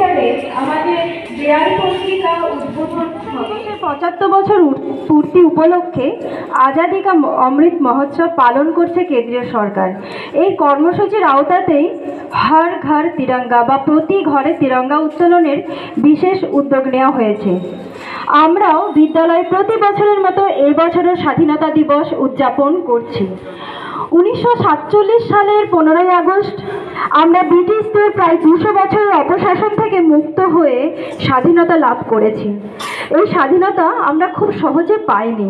সেন্টারে আমাদের দেয়াল পত্রিকা উদ্বোধন হবে। 75 বছর পূর্তি উপলক্ষে আজাদি কা অমৃত মহোৎসব পালন করছে কেন্দ্রীয় সরকার। এই কর্মসূচির আওতাতেই হর ঘর তিরঙ্গা বা প্রতি ঘরে তিরঙ্গা উত্তোলনের বিশেষ উদ্যোগ নেওয়া হয়েছে। আমরাও বিদ্যালয়ে প্রতি বছরের মতো এই বছরও স্বাধীনতা দিবস উদযাপন করছি। 1947 সালের 15ই আগস্ট আমরা ব্রিটিশদের প্রায় 200 বছরের অপশাসন থেকে মুক্ত হয়ে স্বাধীনতা লাভ করেছি। এই স্বাধীনতা আমরা খুব সহজে পাইনি।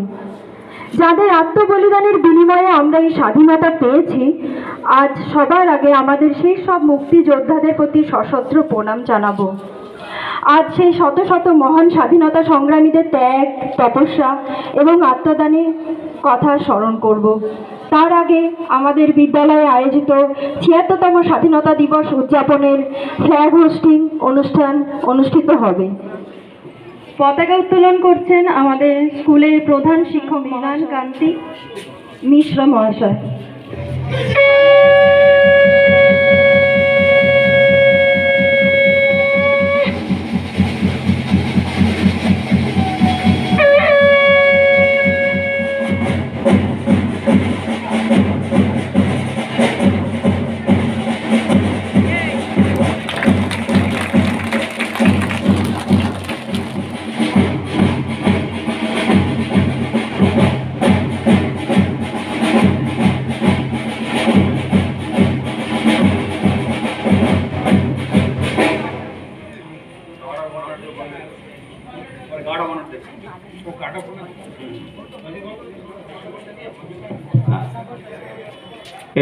যাদের আত্মবলিদানের বিনিময়ে আমরা এই স্বাধীনতা পেয়েছি, আজ সবার আগে আমাদের সেই সব মুক্তিযোদ্ধাদের প্রতি সশস্ত্র প্রণাম জানাবো। আজ সেই শত শত মহান স্বাধীনতা সংগ্রামীদের ত্যাগ, তপস্যা এবং আত্মদানের কথা স্মরণ করব। তার আগে আমাদের বিদ্যালয়ে আয়োজিত ৭৬তম স্বাধীনতা দিবস উদযাপনের ফ্ল্যাগ হোস্টিং অনুষ্ঠান অনুষ্ঠিত হবে। পতাকা উত্তোলন করছেন আমাদের স্কুলের প্রধান শিক্ষক মৃণালকান্তি মিশ্র মহাশয়।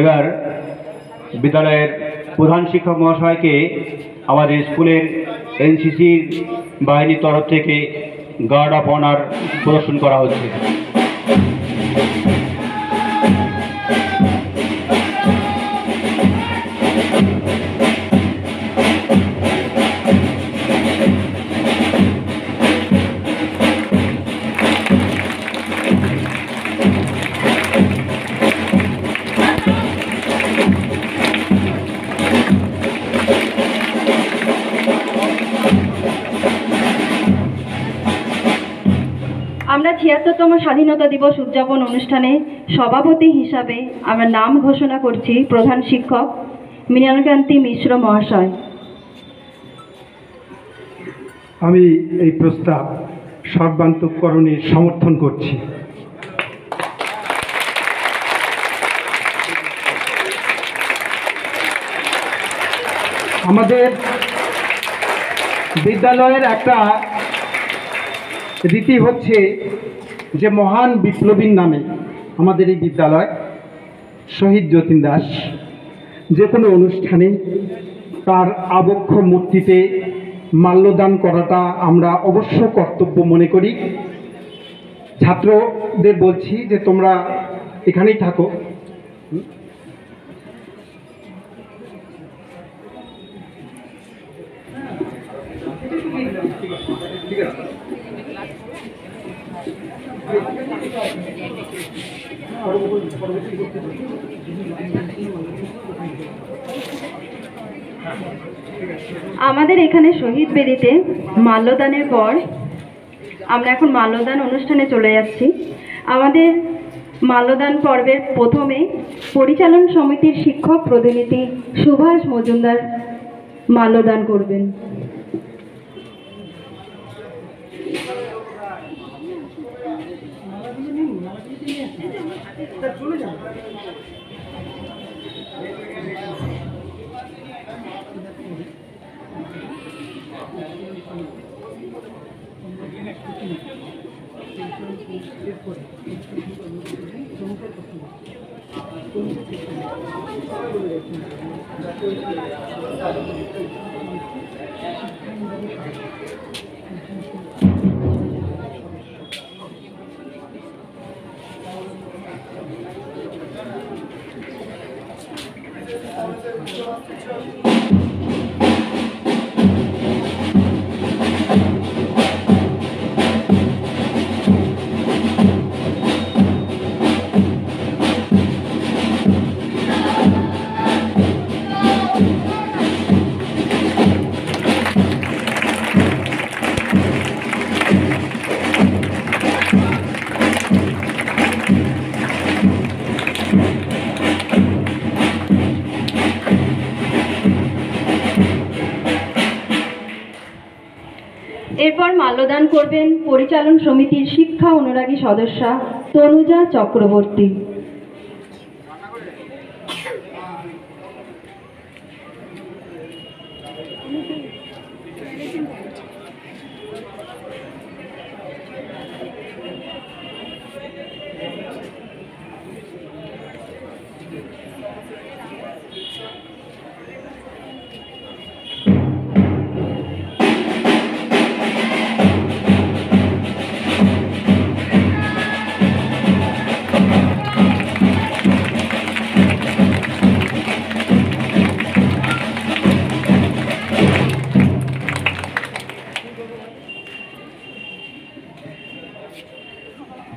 এবার বিদ্যালয়ের প্রধান শিক্ষক মহাশয়কে আমাদের স্কুলের এনসিসির বাহিনীর তরফ থেকে গার্ড অফ অনার প্রদর্শন করা হচ্ছে। আমরা ৭৬তম স্বাধীনতা দিবস উদযাপন অনুষ্ঠানে সভাপতি হিসাবে আমরা নাম ঘোষণা করছি প্রধান শিক্ষক মৃণালকান্তি মিশ্র মহাশয়। আমি এই প্রস্তাব সর্বান্তঃকরণে সমর্থন করছি। আমাদের বিদ্যালয়ের একটা রীতি হচ্ছে যে মহান বিপ্লবীর নামে আমাদের এই বিদ্যালয় শহীদ যতীন দাস যে কোনো অনুষ্ঠানে তার আবক্ষ মূর্তিতে মাল্যদান করাটা আমরা অবশ্য কর্তব্য মনে করি। ছাত্রদের বলছি যে তোমরা এখানেই থাকো। ঠিক আছে। আমাদের এখানে শহীদ বেদিতে মাল্যদানের পর আমরা এখন মাল্যদান অনুষ্ঠানে চলে যাচ্ছি। আমাদের মাল্যদান পর্বের প্রথমে পরিচালন সমিতির শিক্ষক প্রতিনিধি সুভাষ মজুমদার মাল্যদান করবেন। মাল্যদান করবেন পরিচালন সমিতির শিক্ষা অনুরাগী সদস্যা তনুজা চক্রবর্তী।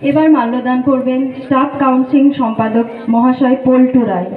এবার মাল্যদান করবেন স্টাফ কাউন্সিল সম্পাদক মহাশয় পল্টু রায়।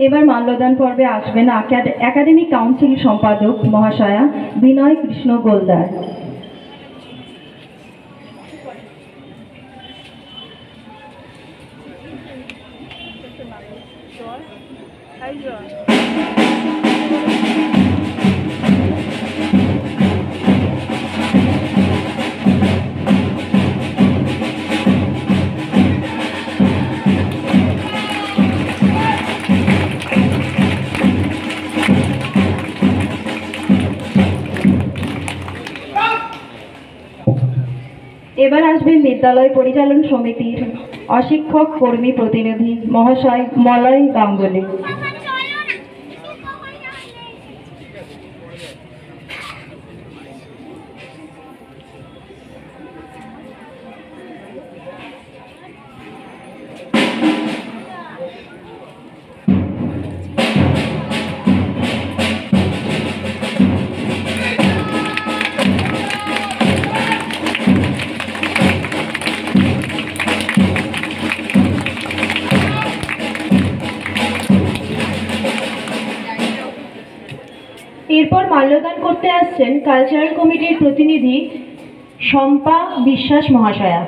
এবার মাল্যদান পর্বে আসবেন একাডেমিক কাউন্সিল সম্পাদক মহাশয়া বিনয় কৃষ্ণ গোলদার। এবার আসবেন বিদ্যালয় পরিচালন সমিতির অশিক্ষক কর্মী প্রতিনিধি মহাশয় মলয় গাঙ্গুলি। এরপর মাল্যদান করতে আসছেন কালচারাল কমিটির প্রতিনিধি শম্পা বিশ্বাস মহাশয়া।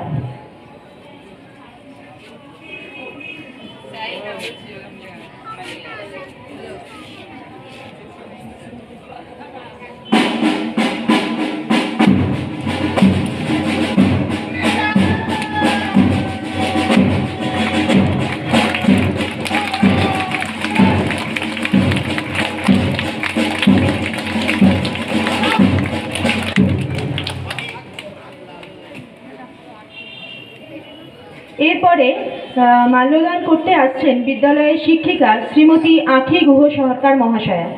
এরপরে মাল্যদান করতে আসছেন বিদ্যালয়ের শিক্ষিকা শ্রীমতী আঁখি গুহ সরকার মহাশয়া।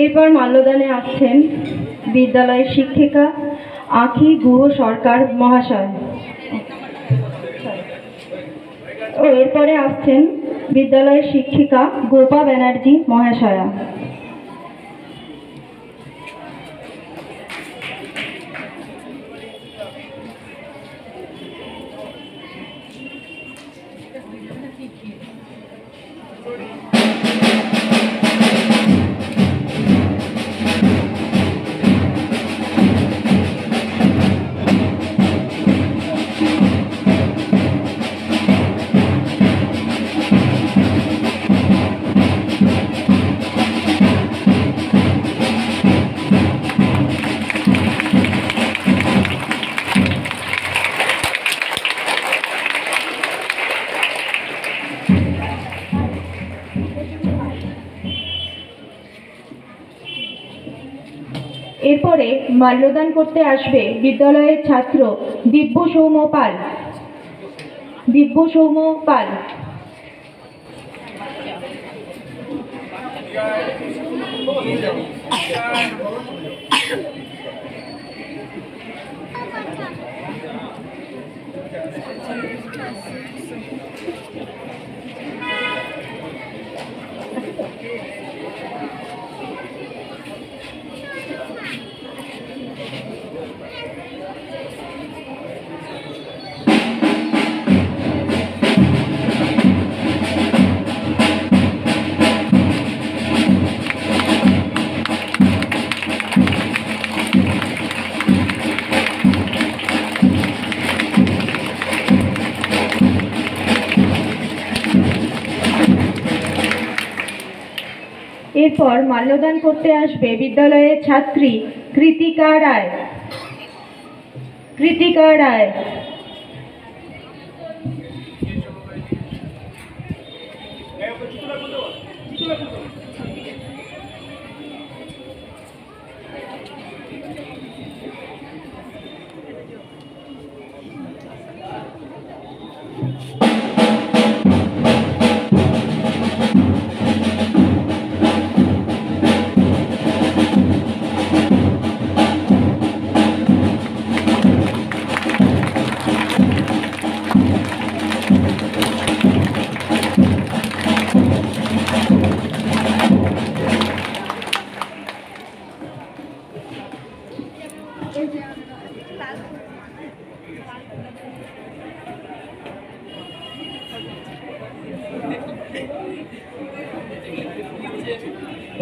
এরপর মাল্যদানে আসছেন বিদ্যালয়ের শিক্ষিকা আঁখি গুহ সরকার মহাশয়। ও এরপরে আসছেন বিদ্যালয়ের শিক্ষিকা গোপা ব্যানার্জি মহাশয়া। এরপরে মাল্যদান করতে আসবে বিদ্যালয়ের ছাত্র দিব্য সৌম্য পাল। এরপর মাল্যদান করতে আসবে বিদ্যালয়ের ছাত্রী কৃতিকা রায়।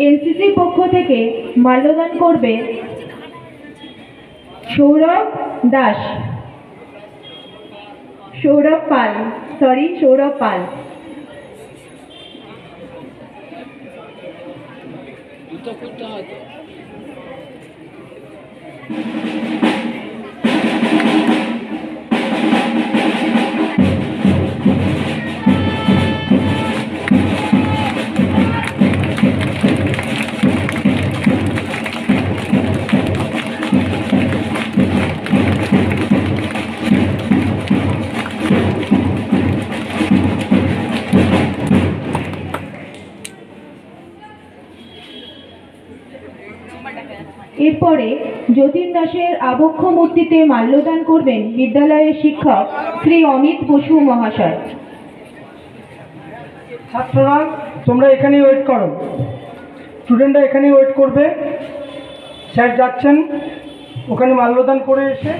এনসিসির পক্ষ থেকে মাল্যদান করবে সৌরভ পাল। এরপরে যতীন দাসের আবক্ষ মূর্তিতে মাল্যদান করবেন বিদ্যালয়ের শিক্ষক শ্রী অমিত বসু মহাশয়। ছাত্ররা তোমরা এখানেই ওয়েট করো, স্টুডেন্টরা এখানেই ওয়েট করবে। স্যার যাচ্ছেন ওখানে মাল্যদান করে এসে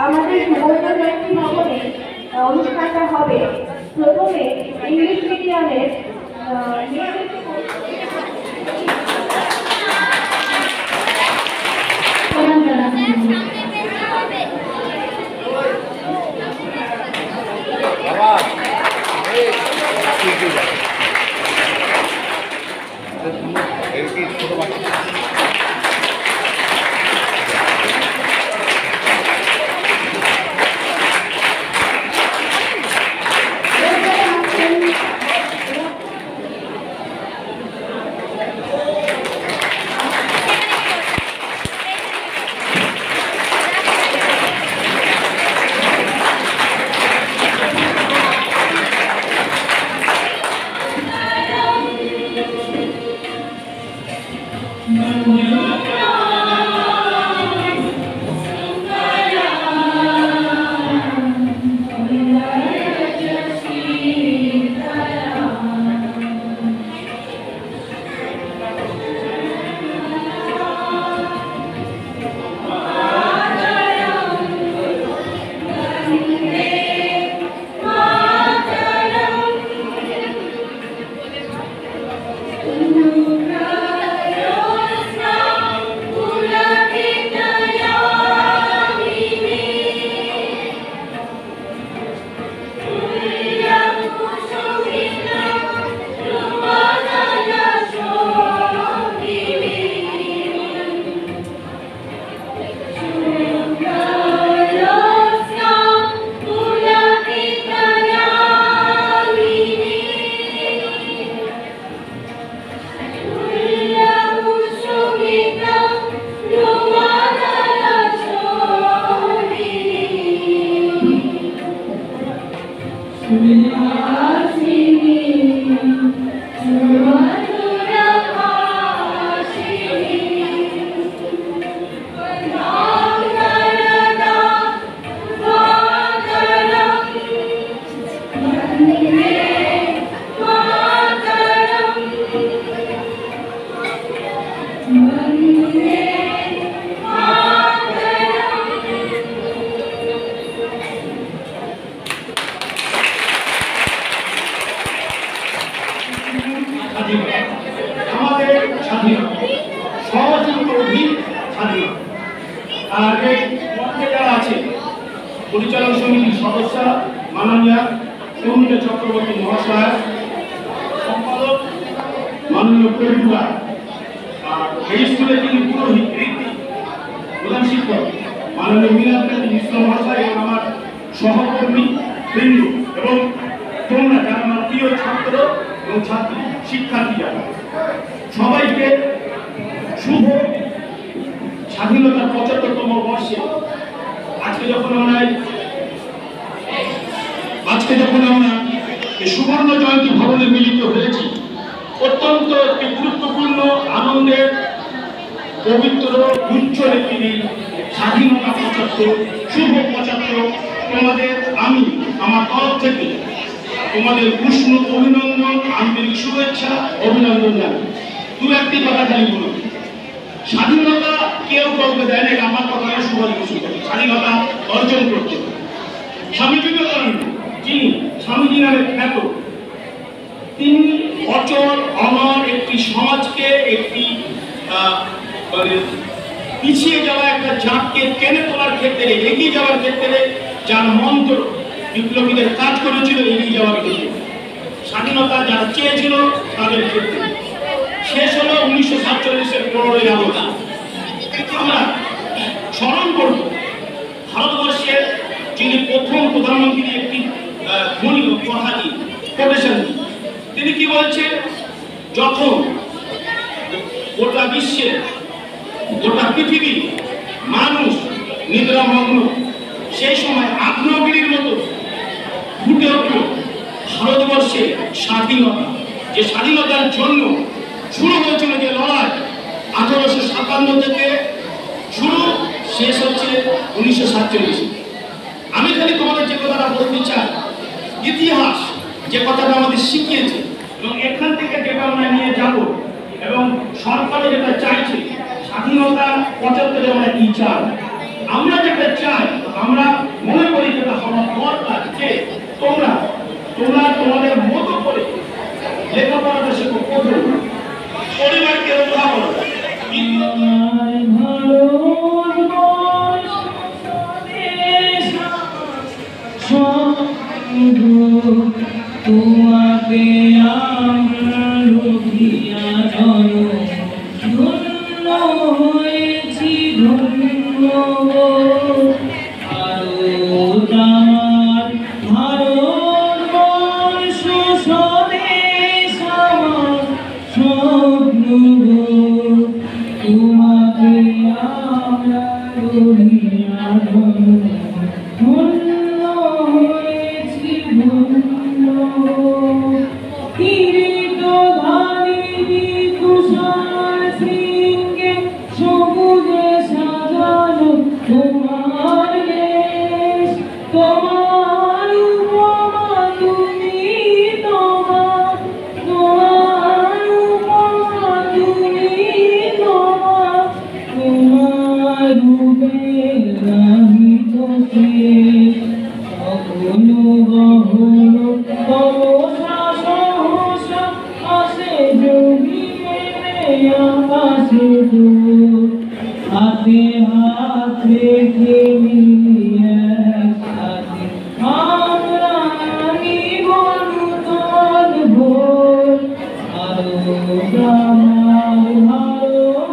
আমাদের সুবর্ণ জয়ন্তী ভবনে অনুষ্ঠানটা হবে। প্রথমে ইংলিশ মিডিয়ামের আমাদের স্বাধীনতা সহযোগিত অধিক স্বাধীনতা। আর এই মঞ্চে যারা আছে পরিচালক সমিতির সদস্য মাননীয় তরুণ চক্রবর্তী মহাশয়, সম্পাদক মাননীয় প্রভুরা, আর এই স্কুলে তিনি পুরোহিত প্রধান শিক্ষক মাননীয় মিনাদ ইসলাম মহাশয় এবং আমার সহকর্মী বৃন্দ এবং তোমরা যারা আমার প্রিয় ছাত্র এবং ছাত্রী শিক্ষার্থী যারা সবাইকে শুভ স্বাধীনতার ৭৫তম বর্ষে আজকে যখন আমরা এই সুবর্ণ জয়ন্তী ভবনে মিলিত হয়েছি, অত্যন্ত একটি গুরুত্বপূর্ণ আনন্দের পবিত্র উজ্জ্বল একটি স্বাধীনতা ৭৫ শুভ ৭৫ তোমাদের আমি আমার তরফ থেকে তোমাদের উষ্ণ অভিনন্দন, আন্তরিক শুভেচ্ছা, অভিনন্দন জানাই। দু একটি কথা খালি বলুন, স্বাধীনতা কেউ কাউকে দেয় না, আমার কথা সবাই কিছু করে স্বাধীনতা অর্জন করতে। স্বামী বিবেকানন্দ যিনি স্বামীজি নামে খ্যাত, তিনি অচল অমর একটি সমাজকে একটি পিছিয়ে যাওয়া একটা জাতকে টেনে তোলার ক্ষেত্রে, এগিয়ে যাওয়ার ক্ষেত্রে যার মন্ত্র বিপ্লবীদের কাজ করেছিল এগিয়ে যাওয়ার ক্ষেত্রে, স্বাধীনতা যারা চেয়েছিল তাদের ক্ষেত্রে। শেষ হলো ১৯৪৭-এর ১৫ই আগস্ট। আমরা স্মরণ করব ভারতবর্ষের যিনি প্রথম প্রধানমন্ত্রী একটি কথা দিয়ে কোটেশন, তিনি কি বলছেন, যখন গোটা বিশ্বে গোটা পৃথিবী মানুষ নিদ্রামগ্ন, সেই সময় আগ্নেয়গিরির মতো ফুটে উঠল ভারতবর্ষে স্বাধীনতা। যে স্বাধীনতার জন্য শুরু হয়েছিল যে লড়াই, ১৮৫৭ থেকে শুরু, শেষ হচ্ছে ১৯৪৭। আমি খালি তোমাদের যে কথাটা বলতে চাই, ইতিহাস যে কথাটা আমাদের শিখিয়েছে এবং এখান থেকে যেটা আমরা নিয়ে যাব এবং সরকারও যেটা চাইছে, স্বাধীনতা ৭৫ আমরা কি চাই, আমরা যেটা চাই, আমরা মনে করি যেটা হওয়া দরকার, যে তোমরা তোমাদের মতো করে লেখাপড়াটা শেখো, পড়ো, পরিবারকে রক্ষা করো। তোমাকে আমার রুখিয়া ধন্য হয়েছি, ধন্য ভারতবর্ষ স্বদেশ আমার স্বপ্ন, তোমাকে আমরা রুখিয়া ধন্য হয়েছি, ধন্য কিরীটধারিণী তুষার শৃঙ্গে সবুজে সাজানো তোমার দেশ, তোমার উপমা তুমি, তোমার উপমা তুমি, তোমার রূপে রাহিত শেষ, অগুলো গহলো তমসা সহসা আসে যোগী মেলে আকাশে দূর, হাতে হাত রেখে মিলিয়ে একসাথে আমরা নিব নূতন ভোর।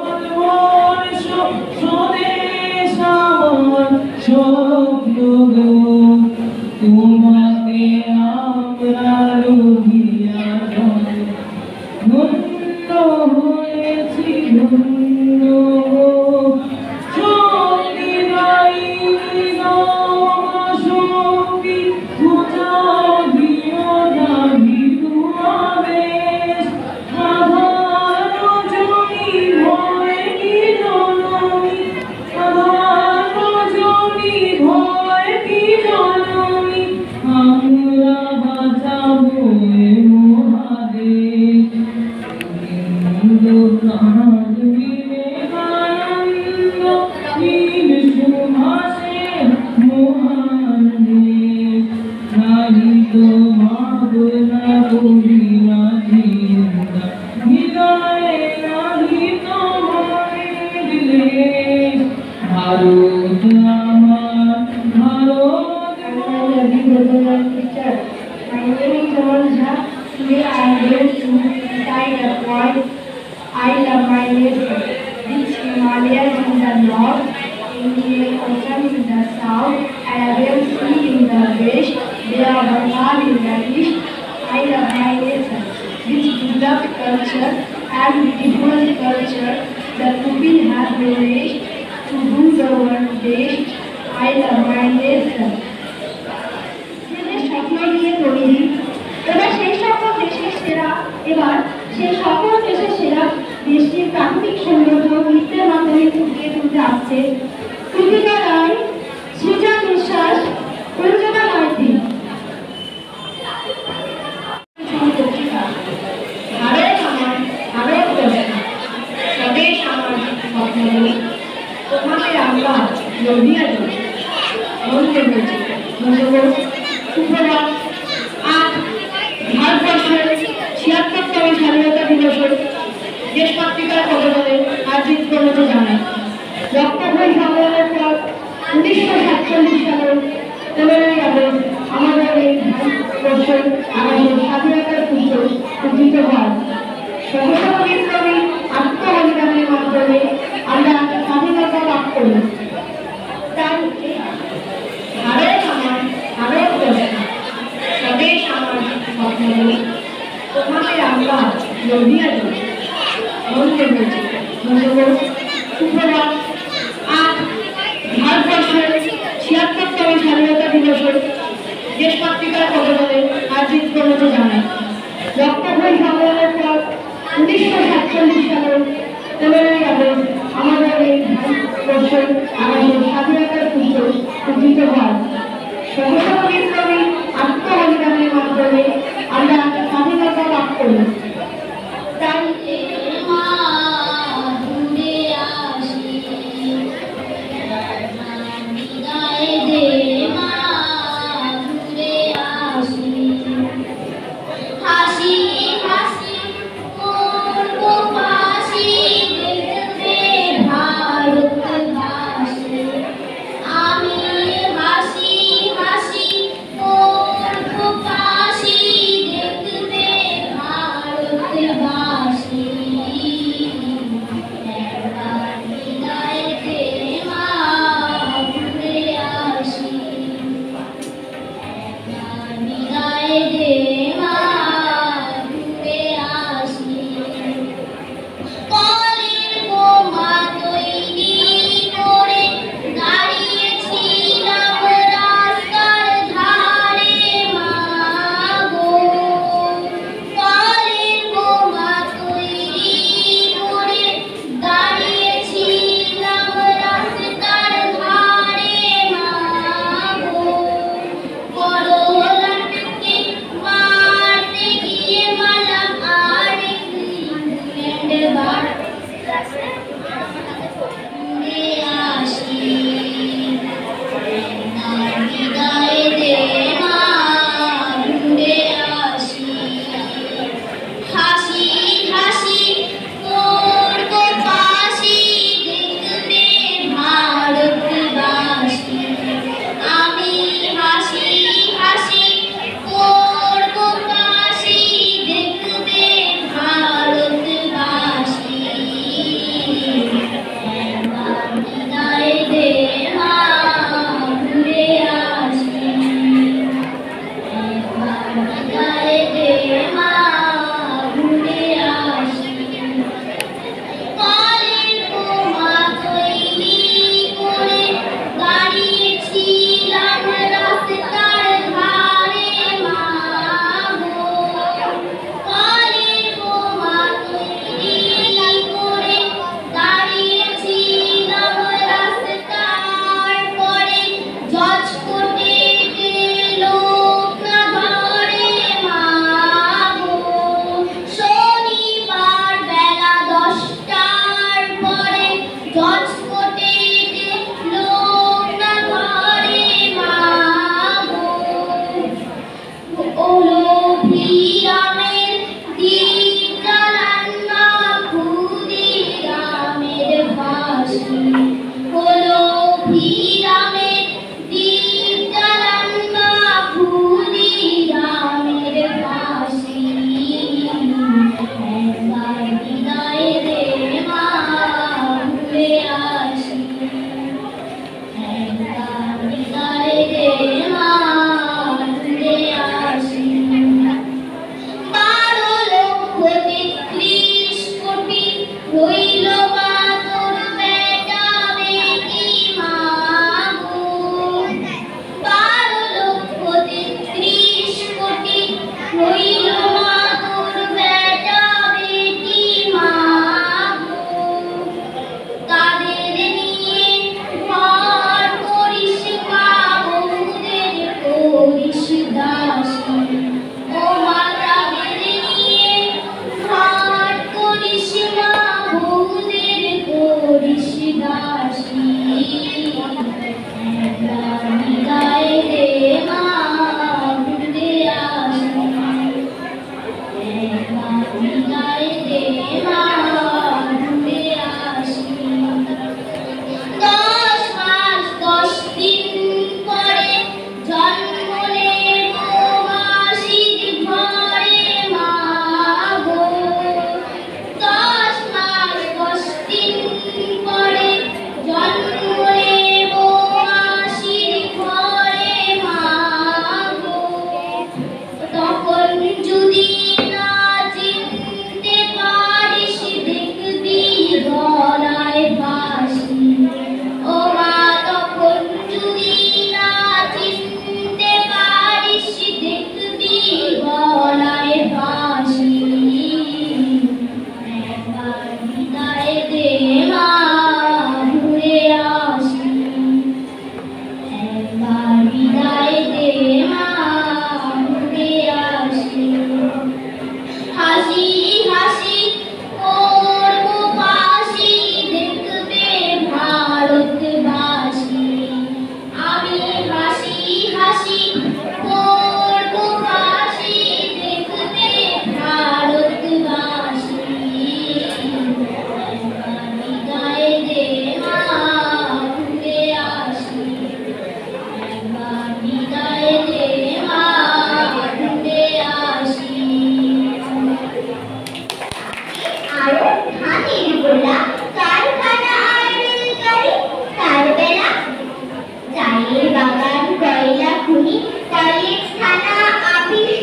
ভারতবর্ষ স্বদেশ আমার স্বপ্ন, তোমাকে আমরা রুখিয়া ধন্য হয়েছি, ধন্য শক্তি দায়ী শক্তি পূজা আমরা বাঁচাবো এ মহাদেশ রবীন্দ্রনাথ বিবেকানন্দ নীল সুভাষের মহান দেশ নাহিত ভাবনা কবিরাজিন্দা হৃদয়ে নাহিত ভয়ের লেশ ভারত আমার Bharat Teacher, my name is Rohan Jha. Today I am going to recite a poem. I love my nation. These Himalayas in the north, Indian Ocean in the south, Arabian Sea in the west, Bay of Bengal in the east. I love my nation. This beloved culture and beautiful culture that people have been raised to do the world best. I love my nation. দেশের স্বপ্ন নিয়ে তৈরি এবার সেই সকল দেশের সেরা এবার সেই সকল দেশের সেরা দেশটির প্রাকৃতিক সৌন্দর্য নৃত্যের মাধ্যমে ফুটিয়ে তুলতে আসছে কৃতিকা রায়, সৃজা বিশ্বাস, পরিচনা মাইতি। ভারত আমার ভারতবর্ষ, স্বদেশ আমার স্বপ্নগুলি, তোমাকে আমরা লড়িয়া যাই মন্ত্রে বলছি মন্ত্রগুলো সুপ্রভাত। আজ ভারতবর্ষের ৭৬তম স্বাধীনতা দিবসের দেশমাতৃকার পদবলে আর্জিত প্রণত জানাই। রক্তক্ষয়ী সংগ্রামের পর ১৯৪৭ সালের ১৫ই আগস্ট আমাদের এই ভারতবর্ষের আমাদের স্বাধীনতার পুজো উদ্দিত হয়। সহস্র বিপ্লবী আত্মবলিদানের মাধ্যমে আমরা স্বাধীনতা লাভ করি। তাই ভারত আমার ভারতবর্ষ, স্বদেশ আমার স্বপ্নগুলি, তোমাকে আমরা লড়িয়া যাই মন্ত্রে বলছি মন্ত্রগুলো সুপ্রভাত। আজ ভারতবর্ষের ৭৬তম স্বাধীনতা দিবসের দেশমাতৃকার পদবলে আর্জিত প্রণত জানাই। রক্তক্ষয়ী সংগ্রামের পর ১৯৪৭ সালের ১৫ই আগস্ট আমাদের এই ভারতবর্ষের আমাদের স্বাধীনতার পুজো উদ্দিত হয়। সহস্র বিপ্লবী আত্মবলিদানের মাধ্যমে আমরা স্বাধীনতা লাভ করি। তাই আমি হাসি হাসি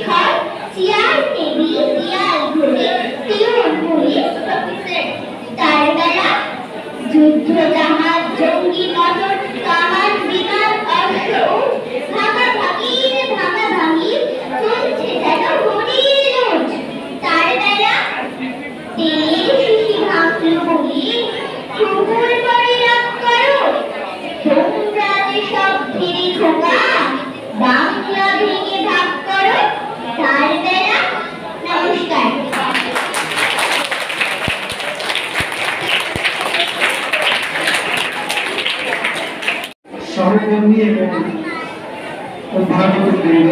ঘর, চেয়ার টেবিল, দেয়াল ঘড়ি, পিয়ন পুলিশ অফিসার। তার বেলা যুদ্ধ জাহাজ, জঙ্গি মোটর, কামান, বিমান, অশ্ব, ভাগাভাগি চলছে যেন হরির লুট। তার বেলা তেলের শিশি ভাঙল বলি কুকুর পরে রাগ করো, তোমরা যে সব ফিরে খোকা বাংলা ভেঙে ভাগ করো। তার বেলা নমস্কার। সহকর্মী এবং অভিভাবকবৃন্দ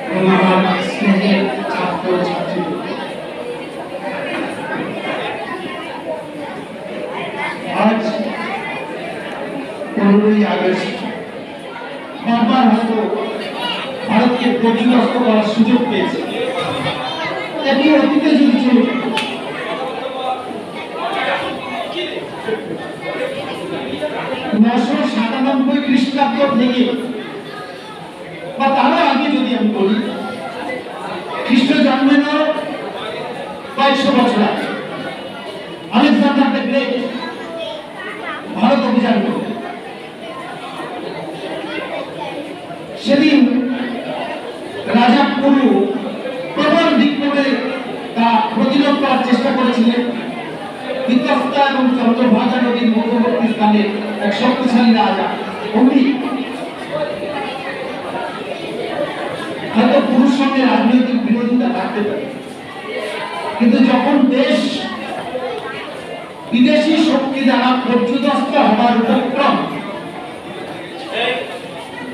এবং আমার স্নেহের ছাত্র ছাত্রী, আজ 15ই আগস্ট বারবার হয়তো ভারতকে ক্ষতিগ্রস্ত করার সুযোগ পেয়েছে। এটি অতীতে যদি চলে 997 খ্রিস্টাব্দ থেকে বা তারও আগে যদি আমি বলি, খ্রিস্ট জন্মের কয়েকশো বছর আগে আলেকজান্ডার দ্য গ্রেট ভারত অভিযান করে। সেদিন রাজা পুরু প্রবল বিক্ষোভে তা প্রতিরোধ করার চেষ্টা করেছিলেন। বিতস্তা এবং চন্দ্রভাগা নদীর মধ্যবর্তী স্থানে এক শক্তিশালী রাজা উনি হয়তো পুরুষ সঙ্গে রাজনৈতিক বিরোধিতা থাকতে পারে, কিন্তু যখন দেশ বিদেশি শক্তি দ্বারা পর্যুদস্ত হওয়ার উপক্রম,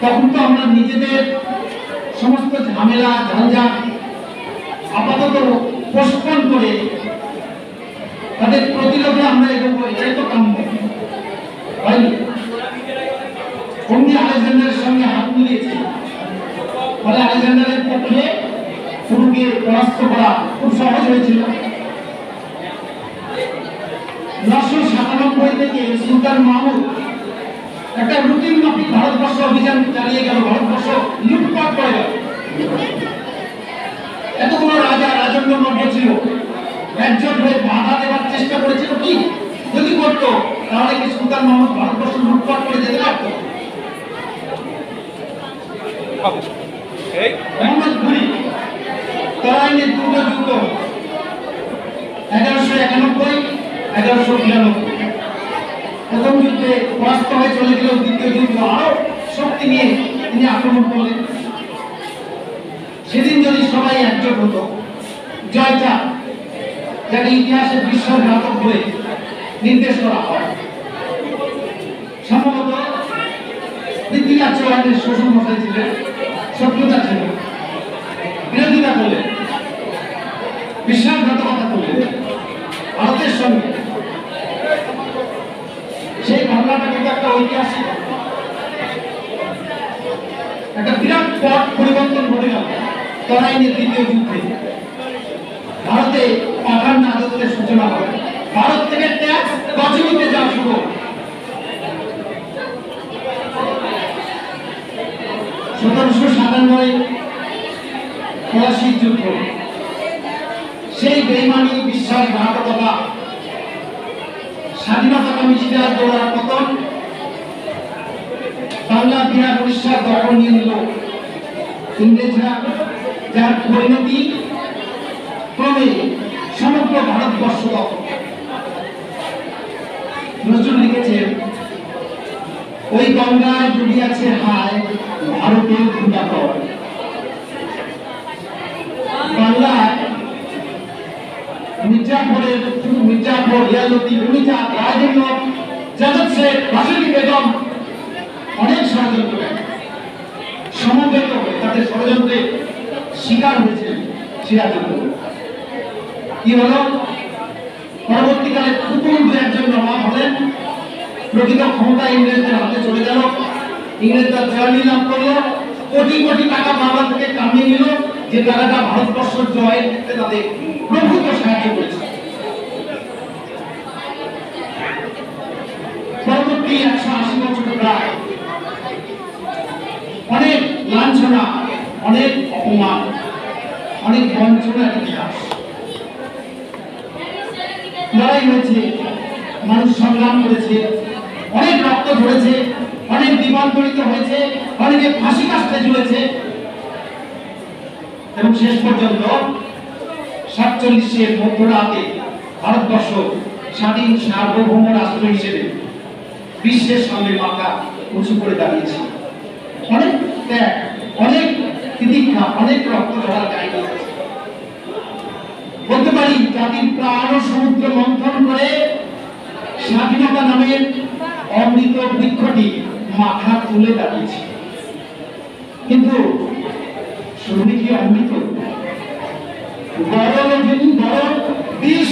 তখন তো আমরা নিজেদের সমস্ত ঝামেলা ঝঞ্ঝাট আপাতত পোস্টপোন করে তাদের প্রতিরোধে আমরা এগোবো, এটাই তো কাম্য হয়নি। অমনি আলেকজান্ডারের সঙ্গে হাত মিলিয়েছে, ফলে আলেকজান্ডারের পক্ষে পুরুকে পরাস্ত করা খুব সহজ হয়েছিল। 997 থেকে সুলতান মাহমুদ একটা রুটিন মাফিক ভারতবর্ষ অভিযান চালিয়ে গেল, ভারতবর্ষ লুটপাট করে গেল। এতগুলো রাজা রাজন্য মধ্য ছিল, একজোট হয়ে বাধা দেওয়ার চেষ্টা করেছিল। কি যদি করতো তাহলে কি সুলতান মাহমুদ ভারতবর্ষ লুটপাট করে যেতে পারত? মোহাম্মদ ঘুরি তরাইনের দুর্গ যুদ্ধ 1191 1192 প্রথম যুদ্ধে পরাস্ত হয়ে চলে গেল। দ্বিতীয় যুদ্ধ আরো শক্তি নিয়ে তিনি আক্রমণ করলেন। সেদিন যদি সবাই একজোট হতো, জয়টা যাকে ইতিহাসে বিশ্বাসঘাতক বলে নির্দেশ করা হয়, সম্ভবত পৃথ্বীরাজ চৌহানের শ্বশুর মশাই ছিলেন, শত্রুতা ছিল, বিরোধিতা করলেন, বিশ্বাসঘাতকতা করলেন ভারতের সঙ্গে। সেই ঘটনাটা কিন্তু একটা ঐতিহাসিক, একটা বিরাট পথ পরিবর্তন ঘটে গেল তরাইনের দ্বিতীয় যুদ্ধে। ভারতে পাঠান রাজত্বের সূচনা হয়, ভারত থেকে ট্যাক্স গজনীতে যাওয়া শুরু। 1797 পলাশির যুদ্ধ, সেই বেইমানি, বিশ্বাসঘাতকতা, স্বাধীনতাকামী সিরাজ দৌড়ার পতন, বাংলা বিহার উড়িষ্যার দখল নিয়ে নিল ইংরেজরা, যার পরিণতি ক্রমে সমগ্র ভারতবর্ষ দখল। নজরুল লিখেছেন, ওই গঙ্গায় ডুবিয়াছে হায় ভারতের ভূমিকর। বাংলায় মির্জাফরের মির্জাফর, রিয়াজউদ্দিন, রুমিজা, রাজেন্দ্র, জাদব শেখ, বাসুকি বেগম অনেক ষড়যন্ত্র সমবেত হয়ে তাদের ষড়যন্ত্রের শিকার হয়েছে সিরাজউদ্দৌলা। কি হলো? পরবর্তীকালে পুতুল দু একজন নবাব হলেন, প্রকৃত ক্ষমতা ইংরেজদের হাতে চলে গেল। ইংরেজরা জয় লাভ করলো, কোটি কোটি টাকা বাংলা থেকে কামিয়ে নিল, যে টাকাটা ভারতবর্ষ জয়ের ক্ষেত্রে তাদের প্রভূত সাহায্য করেছে। পরবর্তী 180 বছর প্রায় অনেক লাঞ্ছনা, অনেক অপমান, অনেক বঞ্চনার ইতিহাস। লড়াই হয়েছে, মানুষ সংগ্রাম করেছে, অনেক রক্ত ঝরেছে, অনেক বিমান্তরিত হয়েছে, অনেকে ফাঁসি কাস্টে ঝুলেছে এবং শেষ পর্যন্ত 47-এর মধ্যরাতে ভারতবর্ষ স্বাধীন সার্বভৌম রাষ্ট্র হিসেবে বিশ্বের সামনে মাথা উঁচু করে দাঁড়িয়েছে। অনেক ত্যাগ, অনেক তিতিক্ষা, অনেক রক্ত ঝরার কাহিনী বলতে পারি। জাতির প্রাণ ও সমুদ্র মন্থন করে স্বাধীনতা নামের অমৃত বৃক্ষটি মাথা তুলে দাঁড়িয়েছে। কিন্তু শুধু কি অমৃত? গরম বিষ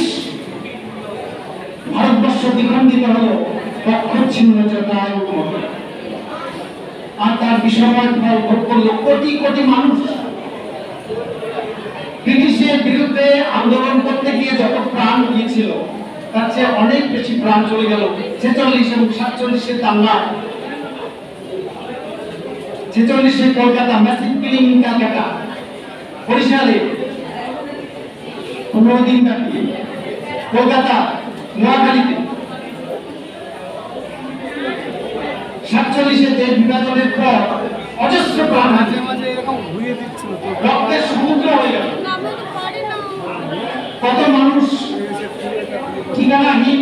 ভারতবর্ষ দ্বিখণ্ডিত হলো পক্ষচ্ছিন্ন জটায়ুর মতো। আর তার বিষময় ফল ভোগ করলো কোটি কোটি মানুষ। ব্রিটিশের বিরুদ্ধে আন্দোলন করতে গিয়ে যত প্রাণ গিয়েছিল তার চেয়ে অনেক বেশি প্রাণ চলে গেল 46 এবং 47-এর দাঙ্গা। 46-এ Kolkata massive killing in Calcutta, বরিশালে 15 দিন ব্যাপী, কলকাতা, নোয়াখালীতে 47-এ দেশ বিভাজনের পর অজস্র প্রাণ আছে, রক্তের সমুদ্র হয়ে গেল। কত মানুষ ঠিকানাহীন,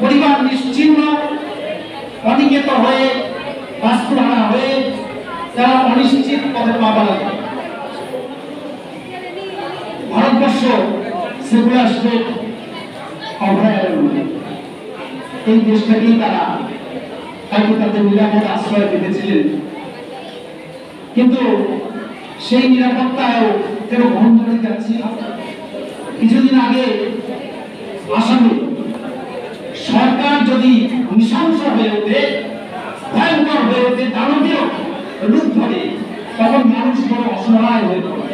পরিবার নিশ্চিহ্ন, অনিকেত হয়ে, বাস্তুহারা হয়ে তারা অনিশ্চিত পথে পা বাড়াবে। ভারতবর্ষ সেকুলার স্টেট অভয়ারণ্য, এই দেশটাকেই তারা হয়তো তাদের নিরাপদ আশ্রয় পেতেছিলেন, কিন্তু সেই নিরাপত্তাও কেন বহন করে যাচ্ছে। কিছুদিন আগে আসামে সরকার যদি নৃশংস হয়ে ওঠে, ভয়ঙ্কর হয়ে ওঠে, দানবীয় রূপ ধরে, তখন মানুষ বড় অসহায় হয়ে পড়ে।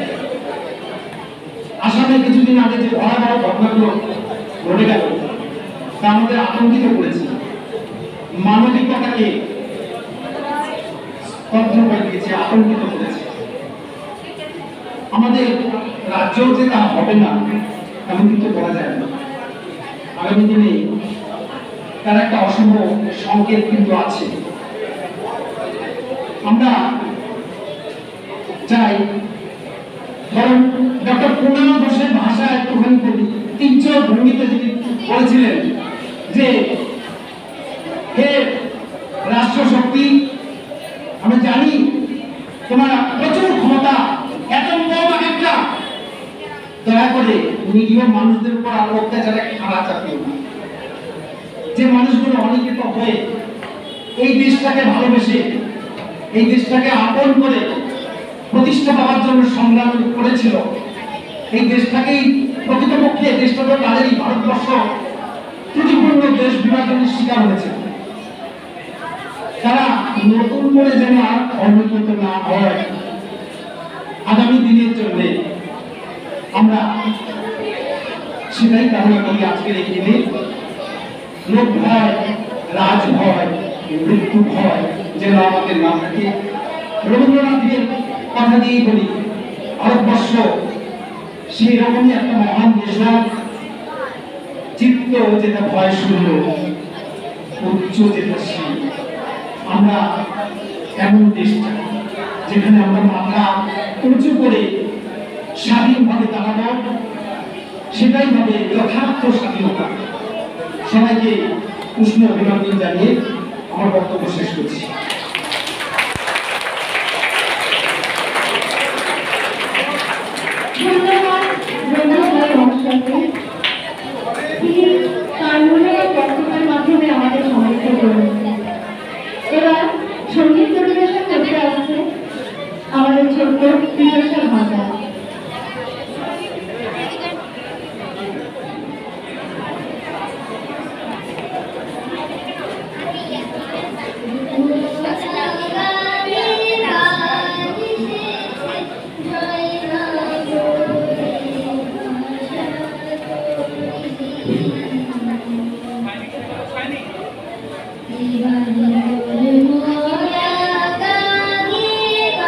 আসামে কিছুদিন আগে যে ভয়াবহ ঘটনাগুলো ঘটে গেল তা আমাদের আতঙ্কিত করেছে, মানবিকতাকে স্তব্ধ করে দিয়েছে, আতঙ্কিত করেছে। আমাদের রাজ্যেও যে তা হবে না এমন কিন্তু বলা যায় না। আগামী দিনে তার একটা অশুভ সংকেত কিন্তু আছে। আমরা চাই, ধরুন ডক্টর প্রণব ঘোষের ভাষা একটুখানি বলি, তিনচর ভূমিতে যিনি বলেছিলেন যে হে রাষ্ট্রশক্তি, আমি জানি তোমার প্রচুর ক্ষমতা, এত বড় একটা, দয়া করে নিরীহ মানুষদের উপর আর অত্যাচারে খাড়া চাপিও না। যে মানুষগুলো অনিকেত হয়ে এই দেশটাকে ভালোবেসে, এই দেশটাকে আপন করে প্রতিষ্ঠা পাওয়ার জন্য সংগ্রাম করেছিল, এই দেশটাকেই প্রকৃতপক্ষে, দেশটা তো তাদেরই, ভারতবর্ষ ত্রুটিপূর্ণ দেশ বিভাজনের শিকার হয়েছে। তারা নতুন করে যেন আর অনিকেত না হয়, আগামী দিনের জন্য আমরা সেটাই কামনা করি। আজকের এই দিনে লোক ভয়, রাজ ভয়, মৃত্যু ভয় যেন আমাদের না থাকে। রবীন্দ্রনাথের কথা দিয়েই বলি, ভারতবর্ষ সেই রকমই একটা মহান দেশ, চিত্ত যেটা ভয় শূন্য, উচ্চ যেটা শীল। আমরা এমন দেশটা যেখানে আমরা মাথা উঁচু করে স্বাধীনভাবে দাঁড়াবো, সেটাই হবে যথার্থ স্বাধীনতা। সবাইকে উষ্ণ অভিনন্দন জানিয়ে আমার বক্তব্য শেষ করছি। ধন্যবাদ মহাশয়কে, তিনি তার মূল্যবান বক্তব্যের মাধ্যমে আমাদের সমৃদ্ধ করলেন। এবার সঙ্গীত পরিবেশন করতে আসছে আমাদের ছোট্ট বিরসা ভাষা। Thank you.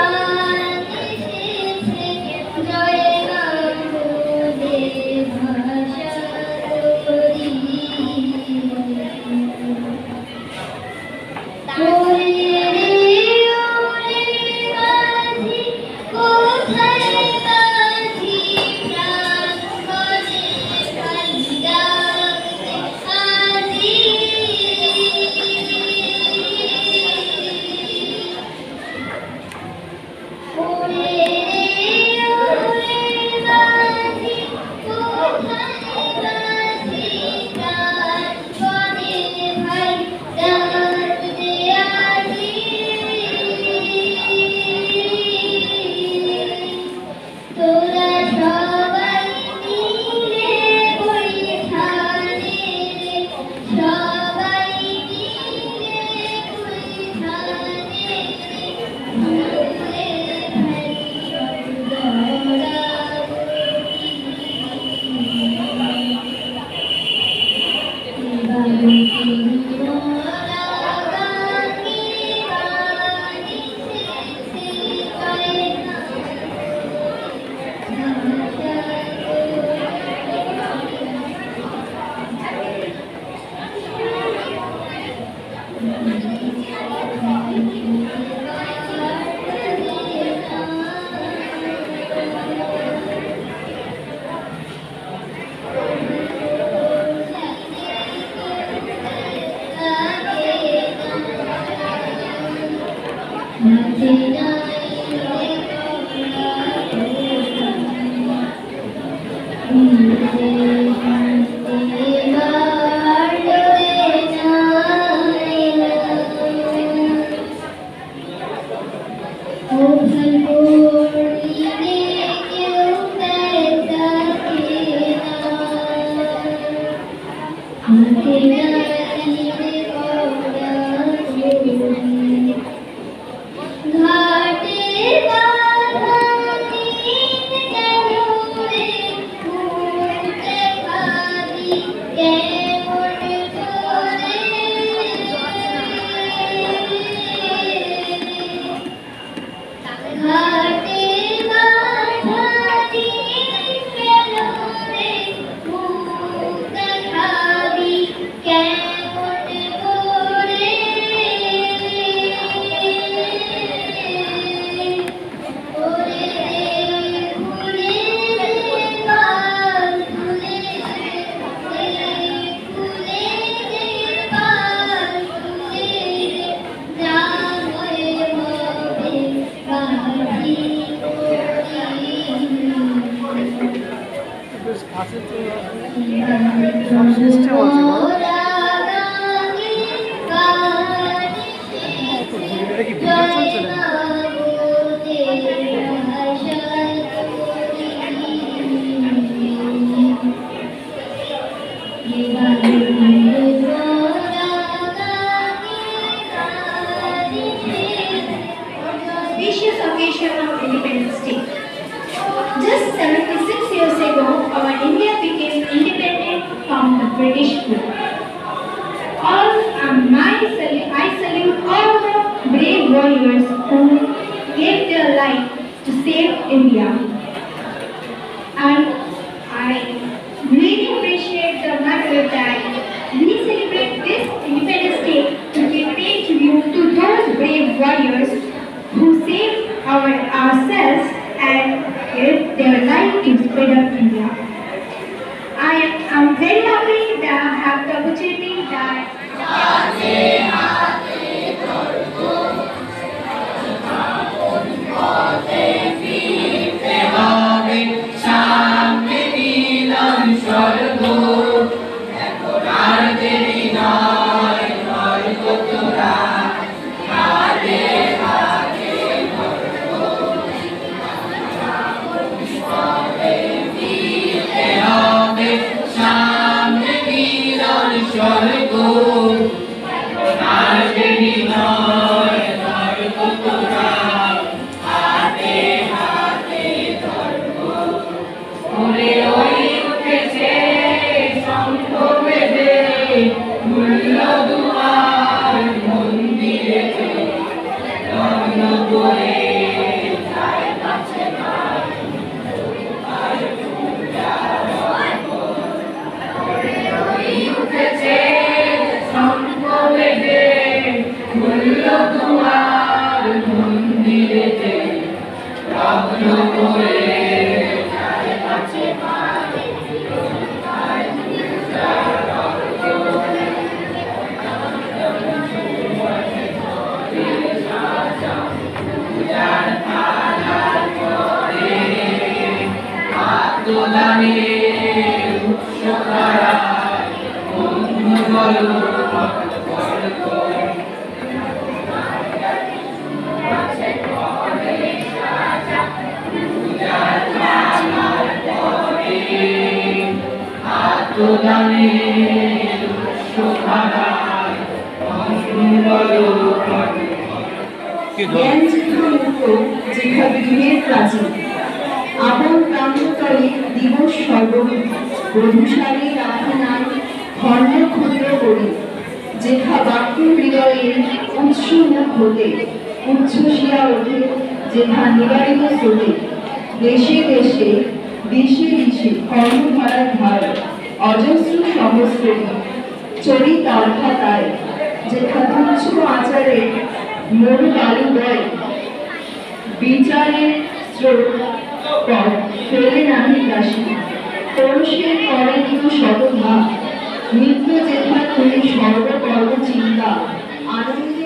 Auspicious occasion of Independence Day. Just 76 years ago, our India became independent from the British rule. I salute all the brave warriors who gave their life to save India. And I really appreciate the matter that we celebrate this Independence Day to pay tribute to those brave warriors who saved ourselves and gave their life to spread up India. I am very happy that I have the opportunity that আপন প্রান্তরে দিবস সর্ববিধ বধূশালী রাধনায় খণ্ড ক্ষুদ্র করি যেথা বাক্য হৃদয়ে উৎস মুখ হতে উচ্ছ্বসিয়া ওঠে যেথা নিবারিত স্রোতে দেশে দেশে দিশে দিশে কর্মধারার ধার অজস্র সহস্রী চরিত অর্থাতায় যেথা তুচ্ছ আচারে মরু বালু বয় বিচারের স্রোত পথ ফেলে নাহি দাসী পরশের করে দিল শতভাগ নিত্য যেথা তুই সর্বকর্ম চিন্তা আনন্দে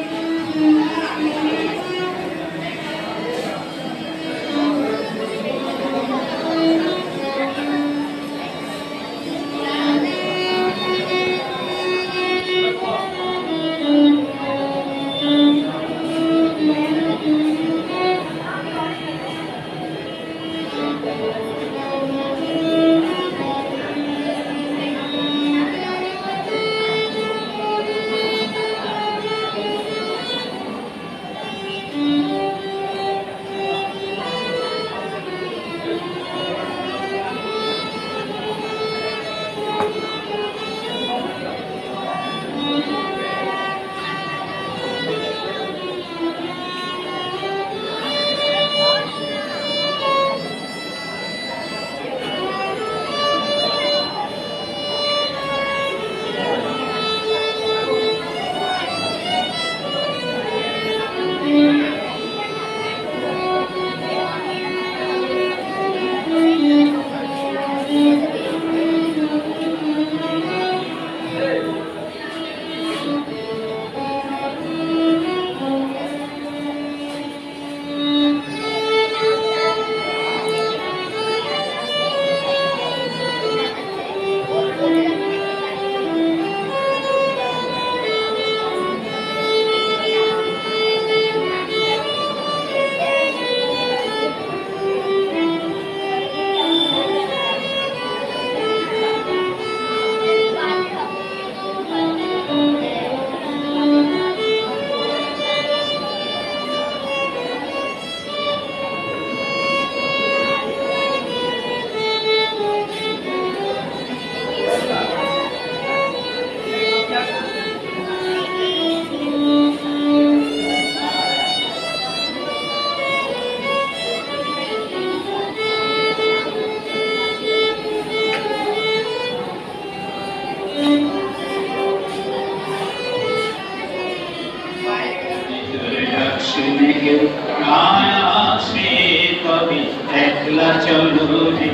চলো রে,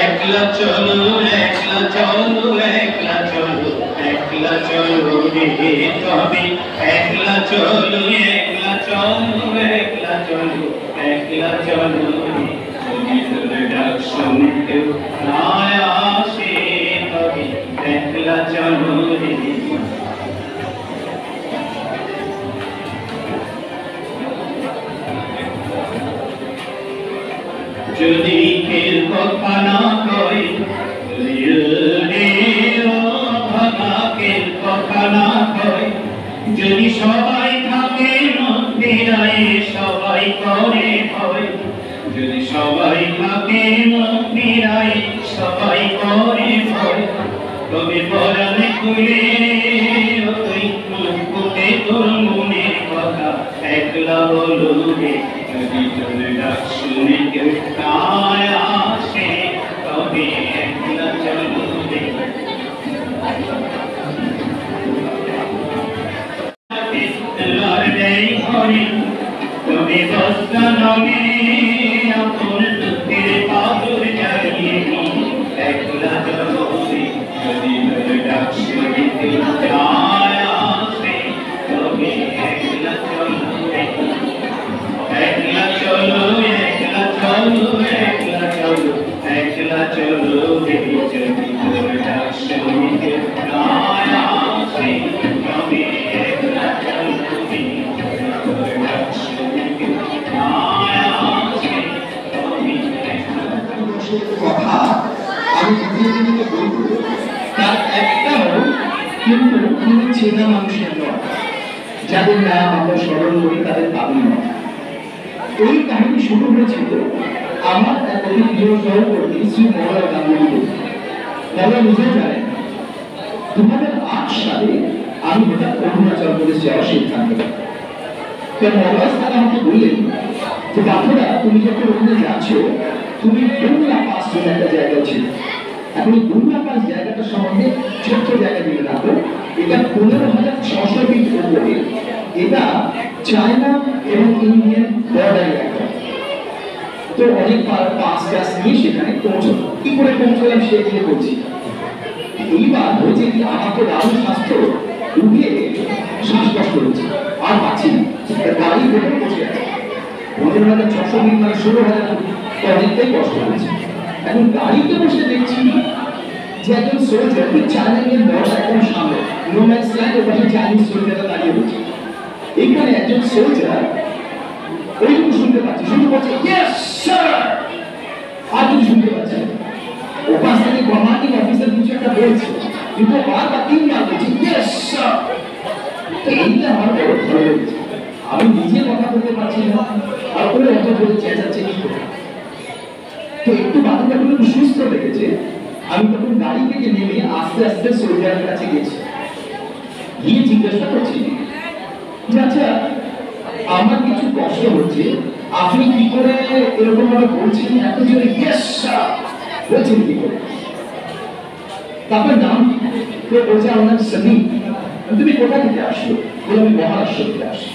একলা চলো, একলা চলো, একলা চলো, একলা চলো রে তবে একলা চলো, একলা চলো, একলা চলো, একলা চলো রে। যদি তোর ডাক শুনে কেউ না আসে তবে একলা চলো রে। যদি কেউ কথা না কয়, কথা না কয়, যদি সবাই থাকে মন্দিরায় সবাই করে ভয়, যদি সবাই থাকে মন্দিরায় সবাই করে ভয়, তবে পরাণে খুলে ওই মুখে তোর মনের কথা একলা বলো রে। যদি তোর ডাক শুনে কেউ না আসে তবে একলা চলো রে। তবে বস্তা নামে আপন দুঃখের পাথর জ্বালিয়ে একলা চলো রে। যদি তোর ডাক শুনে কেউ না আসে তবে একলা চলো রে। একলা চলো, একলা চলো, একলা চলো, একলা চলো রে। যদি তোর ডাক শুনে কেউ না আসে তবে একলা চলো রে। তোর ডাক শুনে কেউ না আসে তবে একলা চলো রে। কথা আমি পৃথিবীতে বলবো, তার একটাও কিন্তু কোনো চেনা মানুষের নয়, যাদের নাম আমরা স্মরণ করি তাদের পাবি নয়। এই কাহিনী শুরু হয়েছিল আমার এক অতি প্রিয় সহকর্মী শ্রী মলয় গাঙ্গুলি। মলয় নিজেও জানেন 2008 সালে আমি হঠাৎ অরুণাচল প্রদেশ যাওয়ার সিদ্ধান্ত নিই। তো মলয় স্যার আমাকে বললেন যে বাপুরা, তুমি যখন ওখানে যাচ্ছ তুমি দুমলা পাস বলে একটা জায়গা ছিল। এখন এই দুমলা পাস জায়গাটা সম্বন্ধে ছোট্ট জায়গা দিয়ে রাখো। এটা 15,600 ফিট উপরে। এটা চায়না এবং ইন্ডিয়ান বর্ডার এলাকা। তো অনেক পাস টাস নিয়ে সেখানে পৌঁছলাম। কি করে পৌঁছলাম সেগুলো বলছি। এইবার হয়েছে কি, আমাকে দারুণ স্বাস্থ্য, উঠে শ্বাসকষ্ট হচ্ছে, আর পাচ্ছি না। গাড়ি ভেতরে বসে আছে 15,600 ফিট মানে 16,000 ফুট, অনেকটাই কষ্ট হচ্ছে। এখন গাড়িতে বসে দেখছি যে একজন সোলজার চাইনিজ বর্ডার একদম সামনে, নো ম্যানস ল্যান্ড, ওর পাশে চাইনিজ সোলজাররা দাঁড়িয়ে রয়েছে। এখানে একজন সোলজার ওইটুকু শুনতে পাচ্ছি, শুনতে পাচ্ছি ইয়েস স্যার, আর কিছু শুনতে পাচ্ছি। ওপাশ থেকে কমান্ডিং অফিসার কিছু একটা বলছে, কিন্তু বারবার 3 বার বলছে ইয়েস স্যার। এইটা আমার বড় ভালো লেগেছে। আমি নিজে কথা বলতে পারছি না, আর ওরা অত জোরে চেঁচাচ্ছে কি করে। তো একটু বাদে যখন একটু সুস্থ লেগেছে, আমি তখন গাড়ি থেকে নেমে আস্তে আস্তে সোলজারের কাছে গেছি। গিয়ে জিজ্ঞাসা করছি যে আচ্ছা, আমার কিছু কষ্ট হচ্ছে, আপনি কি করে এরকম ভাবে বলছেন এত জোরে ইয়েস স্যার বলছেন কি করে? তারপর নাম তো বলছে আমার নাম সনি। তুমি কোথা থেকে আসলো? বলে আমি মহারাষ্ট্র থেকে আসি।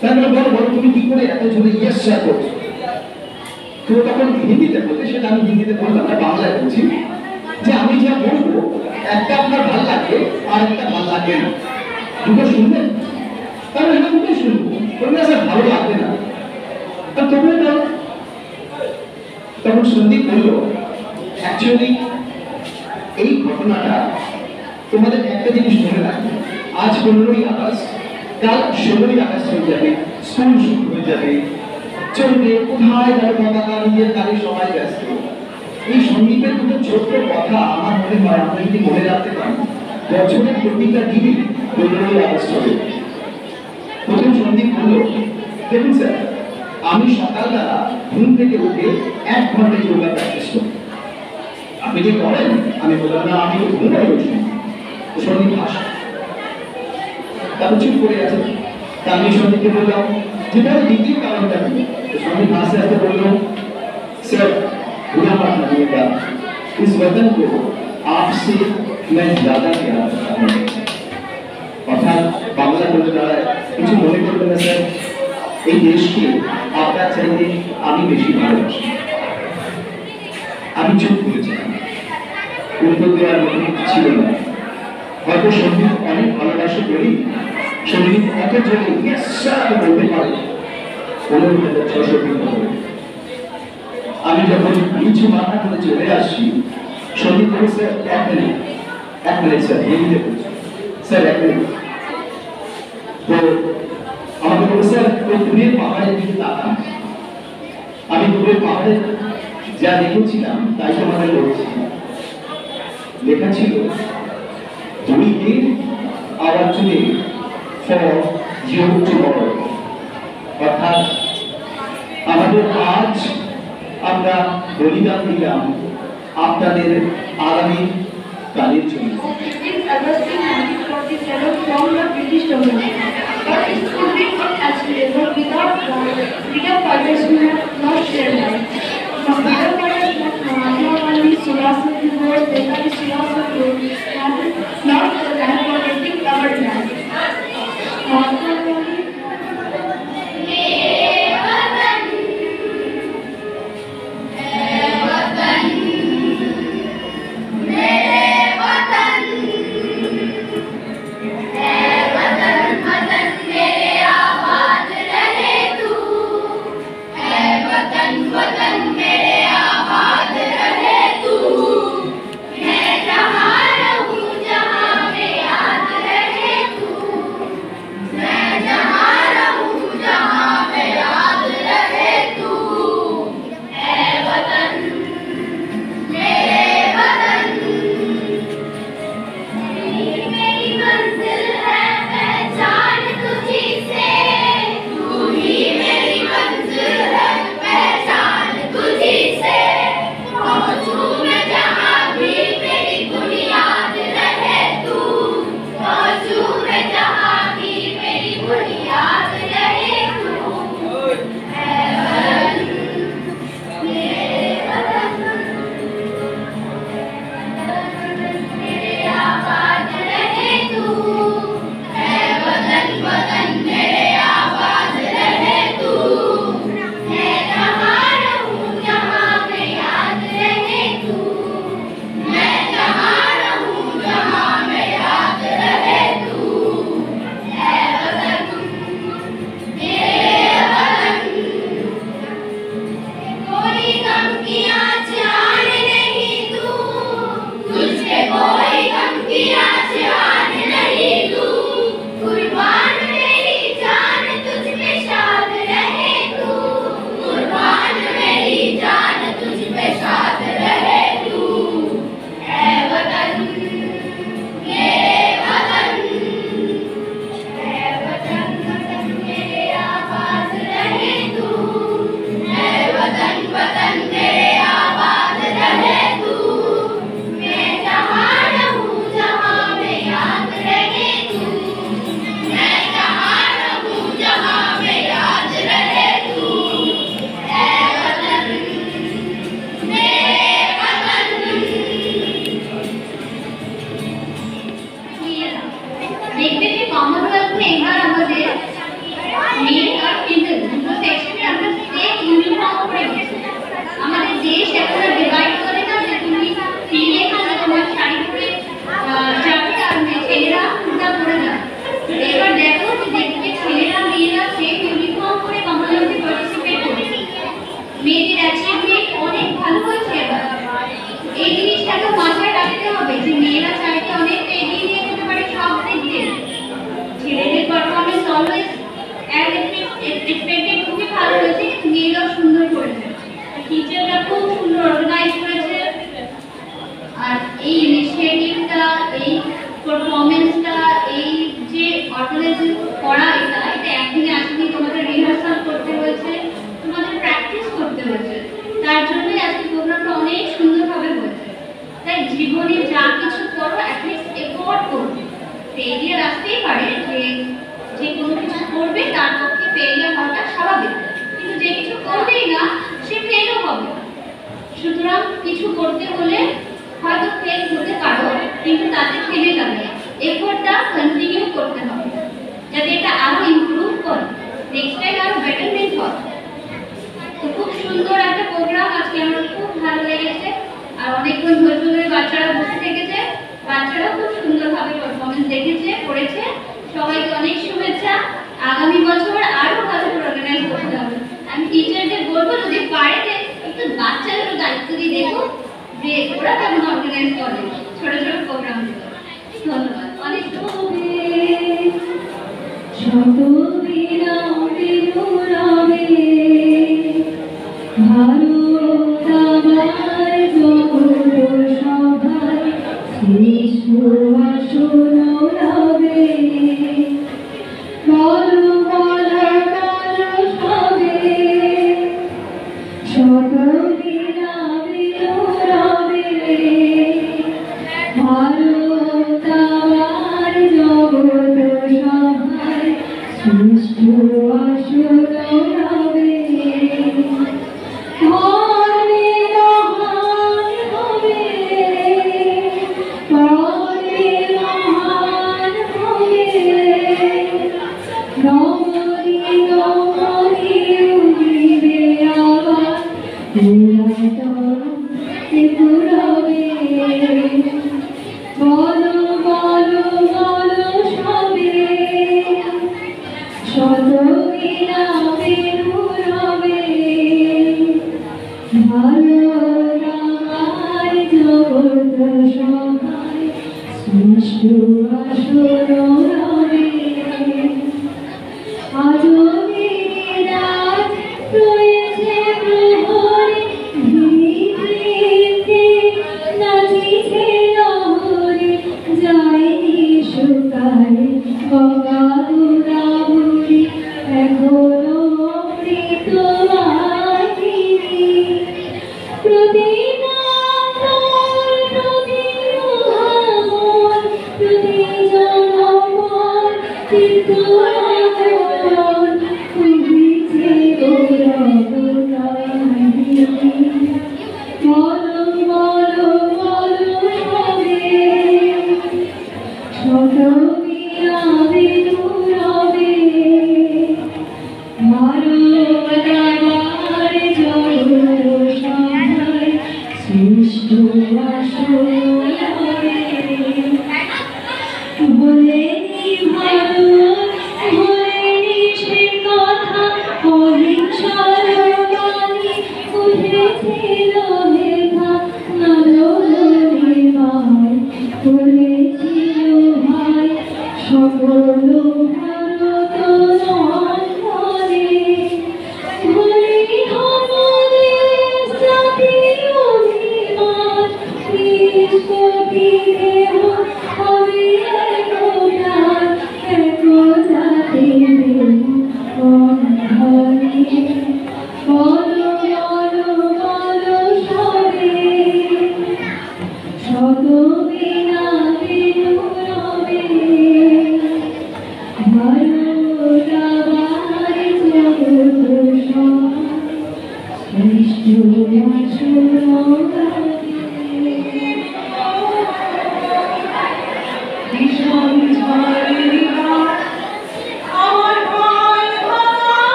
তারপরে বলো তুমি কি করে এত জোরে ইয়েস স্যার বলছো? তো তখন হিন্দিতে বলতে, সেটা আমি হিন্দিতে বললাম না, বাংলায় বলছি যে আমি যা বলবো একটা আপনার ভালো লাগে আর একটা ভালো লাগে না, দুটো শুনবেন? তাহলে এটা দুটোই শুনবো, বলবে স্যার ভালো লাগবে না, আর তোমরা দাও। তখন সন্দীপ বলল অ্যাকচুয়ালি এই ঘটনাটা তোমাদের একটা জিনিস মনে রাখবে, আজ 15ই আগস্ট, কাল 16ই আগস্ট হয়ে যাবে, স্কুল শুরু হয়ে যাবে, চলবে কোথায় যাবে পতাকা নিজের কাজে সবাই ব্যস্ত। এই সন্দীপের দুটো ছোট্ট কথা আমার মনে হয় আমরা যদি মনে রাখতে পারি, বছরের প্রতিটা দিনই 15ই আগস্ট হবে। প্রথম সন্দীপ বলল, দেখুন স্যার, আমি সকালবেলা ঘুম থেকে উঠে 1 ঘন্টা যোগা প্র্যাকটিস করি। আপনি কি করেন? আমি বললাম না, আমি ঘুমাই উঠি। সন্দীপ হাসে, তারপর চুপ করে আছে। তা আমি সন্দীপকে বললাম যেটা দ্বিতীয় কারণটা কি? সন্দীপ হাসতে হাসতে বলল, স্যার बुरा मत मानिएगा, इस वतन को आपसे मैं ज्यादा प्यार करता हूँ। অর্থাৎ বাংলা বলতে দাঁড়ায় কিছু মনে করবেন না স্যার, এই দেশকে আপনার চাইতে আমি বেশি ভালোবাসি। আমি চুপ করেছিলাম, উত্তর দেওয়ার মতো কিছু ছিল না। হয়তো সঙ্গীত অনেক ভালোবাসে বলি সঙ্গীত এত জোরে বলতে পারে 15,600 ফিট। আমি যখন নিচু মাথা করে চলে আসছি, সঙ্গীত বলে স্যার 1 মিনিট স্যার হিন্দিতে বলছি, স্যার 1 মিনিট। তো আমাকে বলে স্যার ওই দূরের পাহাড়ের দিকে তাকান। আমি দূরের পাহাড়ে যা দেখেছিলাম তাই তোমাদের বলছি। লেখা ছিল we give our today for you tomorrow। অর্থাৎ আমাদের আজ আমরা বলিদান দিলাম আপনাদের আগামী কালের জন্য। Augustine 1947 from the British government, but it could be achievable without freedom fighters who have lost their lives. The freedom fighters like Mahatma Gandhi, Subhash Chandra Bose, Netaji Subhash Chandra Bose have lost their lives protecting our land. Mahatma Gandhi সুতরাং কিছু করতে হলে হয়তো fail হতে পারো, কিন্তু তাতে থেমে যাবে না, এফোর্টটা কন্টিনিউ করতে হবে যাতে এটা আরো ইমপ্রুভ করে, নেক্সট টাইম আরো বেটার যেমন ধৈর্য ধরে বাচ্চারা বসে থেকেছে, বাচ্চারাও খুব সুন্দরভাবে পারফরমেন্স দেখেছে, করেছে। সবাইকে অনেক শুভেচ্ছা। আগামী বছর আরো ভালো করে অর্গানাইজ করতে হবে। আমি টিচারদের বলবো যদি পারে যে একটু বাচ্চাদেরও দায়িত্ব দিয়ে দেখো যে ওরা কেমন অর্গানাইজ করে ছোট ছোট প্রোগ্রাম। ধন্যবাদ। অনেক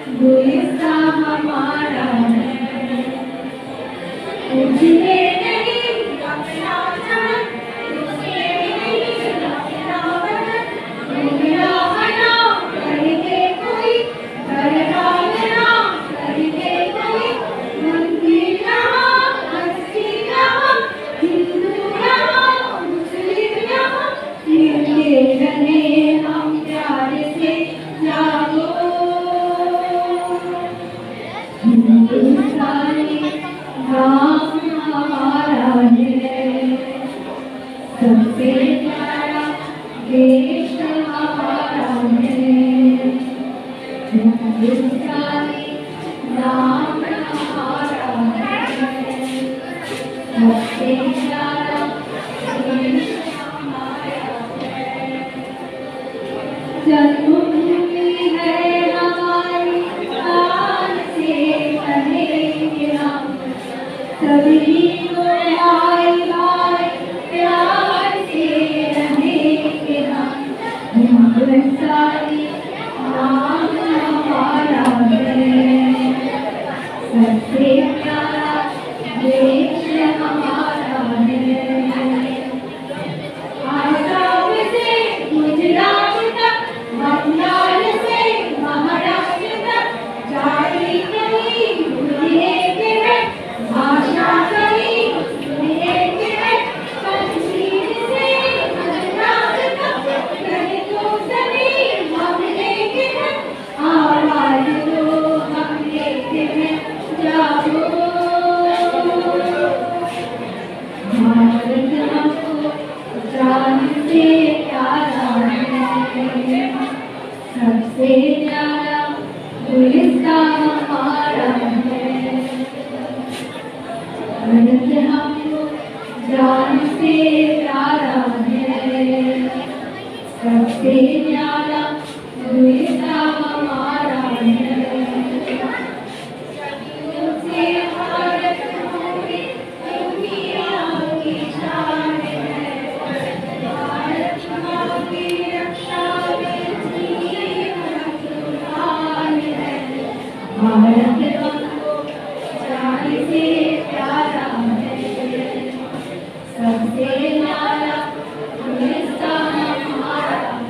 देश हमारा है। नाम हमारा है, सबसे प्यारा देश हमारा है। जन्मभूमि है हमारी, प्राण से कहेंगे हम, सभी को भाई भाई प्यार से रहेंगे हम। हिंदुस्तानी नाम हमारा है, सबसे प्यारा देश हमारा है। आसाम से गुजरात तक, बंगाल से महाराष्ट्र तक, जाति कहीं भूले के है, भाषा कहीं भूले के है। कश्मीर से गुजरात तक, कहे तो सभी हम लेके हैं, आवाज तो हम लेके हैं। जाओ भारत हमको जान से प्यारा है, सबसे प्यारा गुलिस्तान हमारा है। भारत हमको जान से प्यारा है, सबसे प्यारा गुलिस्तान हमारा है। से भारत भूमि दुनिया की शान है, भारत माँ की रक्षा में जीवन कुर्बान है। भारत हमको जान से प्यारा है, सबसे प्यारा हिंदुस्तान हमारा है।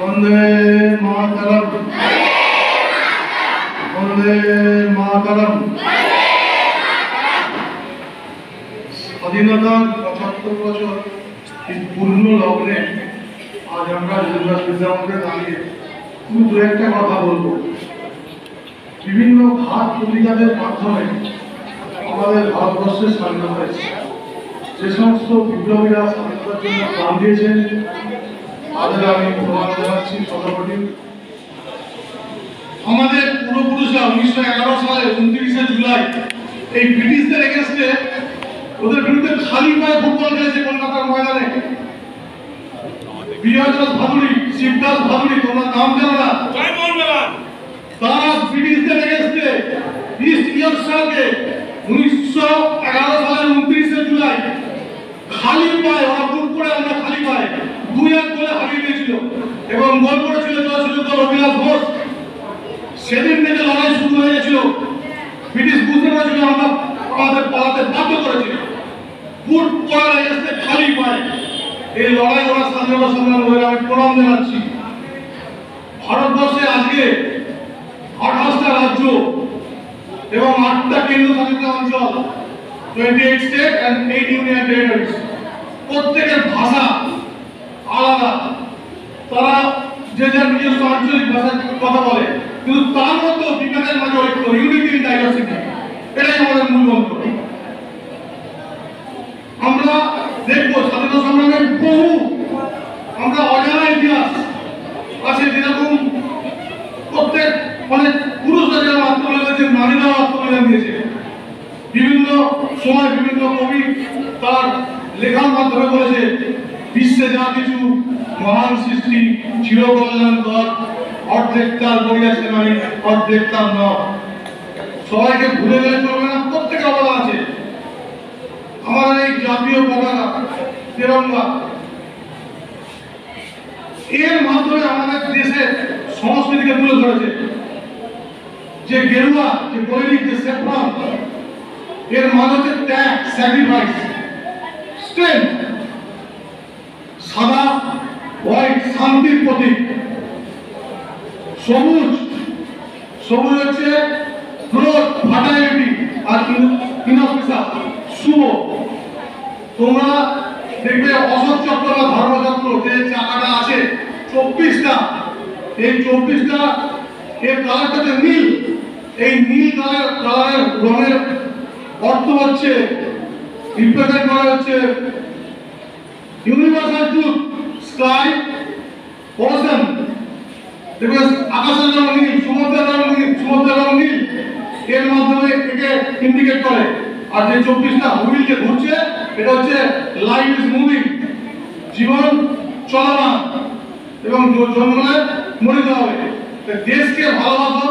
वंदे मातरम, वंदे मातरम। স্বাধীনতার ৭৫ বছর এই পূর্ণ লগ্নে আজ আমরা যুবরাজ বিদ্যামন্দিরে দাঁড়িয়ে শুধু দু একটা কথা বলবো। বিভিন্ন ঘাত প্রতিঘাতের মাধ্যমে আমাদের ভারতবর্ষের স্বাধীনতা হয়েছে। যে সমস্ত বিপ্লবীরা স্বাধীনতার জন্য প্রাণ দিয়েছেন তাদের আমি প্রমাণ জানাচ্ছি শতকোটি। আমাদের পূর্বপুরুষরা 1911 সালে 29শে জুলাই এই ব্রিটিশদের এগেন্স্টে ওদের বিরুদ্ধে খালি পায়ে ফুটবল খেলেছে কলকাতার ময়দানে। বিজয়দাস ভাদুড়ি, শিবদাস ভাদুড়ি, তোমরা নাম জানো না, তারা ব্রিটিশদের এগেন্স্টে ইস্ট ইয়র্কশায়ারকে 1911 সালের 29শে জুলাই খালি পায়ে, ওরা বুট পরে আমরা খালি পায়ে 2-1 গোলে হারিয়ে দিয়েছিল এবং গোল করেছিল জয়সূচক অভিলাষ ঘোষ। সেদিন থেকে লড়াই শুরু হয়ে গেছিল। ব্রিটিশ বুঝতে পেরেছিল আমরা আমাদের পালাতে বাধ্য করেছিল, বুট পরার এগেন্স্টে খালি পায়ে এই লড়াই ওরা স্বাধীনতা সংগ্রাম হয়ে আমি প্রণাম জানাচ্ছি। ভারতবর্ষে আজকে 28টা রাজ্য এবং 8টা কেন্দ্রশাসিত অঞ্চল, 28 স্টেট and 8 ইউনিয়ন টেরিটরিজ। প্রত্যেকের ভাষা আলাদা, তারা যে যার নিজস্ব আঞ্চলিক ভাষায় কথা বলে, কিন্তু তার মধ্যেও বিজ্ঞানের মাঝে ঐক্য, ইউনিটি ইন ডাইভার্সিটি, এটাই আমাদের মূল মন্ত্র। আমরা দেখবো স্বাধীনতা সংগ্রামের বহু আমরা অজানা ইতিহাস আছে, যেরকম প্রত্যেক পুরুষরা যেরকম আত্মবলিদান দিয়েছে, নারীরাও আত্মবলিদান দিয়েছে। বিভিন্ন সময় বিভিন্ন কবি তার লেখার মাধ্যমে বলেছে বিশ্বে যা কিছু মহান সৃষ্টি চিরকল্যাণকর, অর্ধেক তার করিয়াছে নারী, অর্ধেক তার নর। সবাইকে ভুলে গেলে চলবে না, প্রত্যেকের অবদান আছে। আমাদের এই জাতীয় পতাকা তিরঙ্গা, এর মাধ্যমে আমাদের দেশের সংস্কৃতিকে তুলে ধরেছে। যে গেরুয়া, যে বৈরিক, যে সেফরন, এর মানে হচ্ছে ত্যাগ, স্যাক্রিফাইস, স্ট্রেংথ। সাদা হোয়াইট শান্তির প্রতীক, সবুজ, সবুজ হচ্ছে গ্রোথ, ভার্টাইলিটি, আর ইনস্পিশাস, শুভ। তোমরা দেখবে অশোক চক্র বা ধর্মচক্র যে চাকাটা আছে 24টা, এই 24টা এর কালারটা হচ্ছে নীল। এই নীল কালারের রঙের অর্থ হচ্ছে রিপ্রেজেন্ট করা হচ্ছে ইউনিভার্সাল ট্রুথ, স্কাই, ওশান, দেখবেন আকাশের রং নীল, সমুদ্রের রং নীল, সমুদ্রের রং নীল, এর মাধ্যমে একে ইন্ডিকেট করে। আর যে 24টা হুইল যে ঘুরছে এটা হচ্ছে লাইফ ইজ মুভিং, জীবন চলমান এবং জন্মলে মরে যাওয়া হবে। দেশকে ভালোবাসো,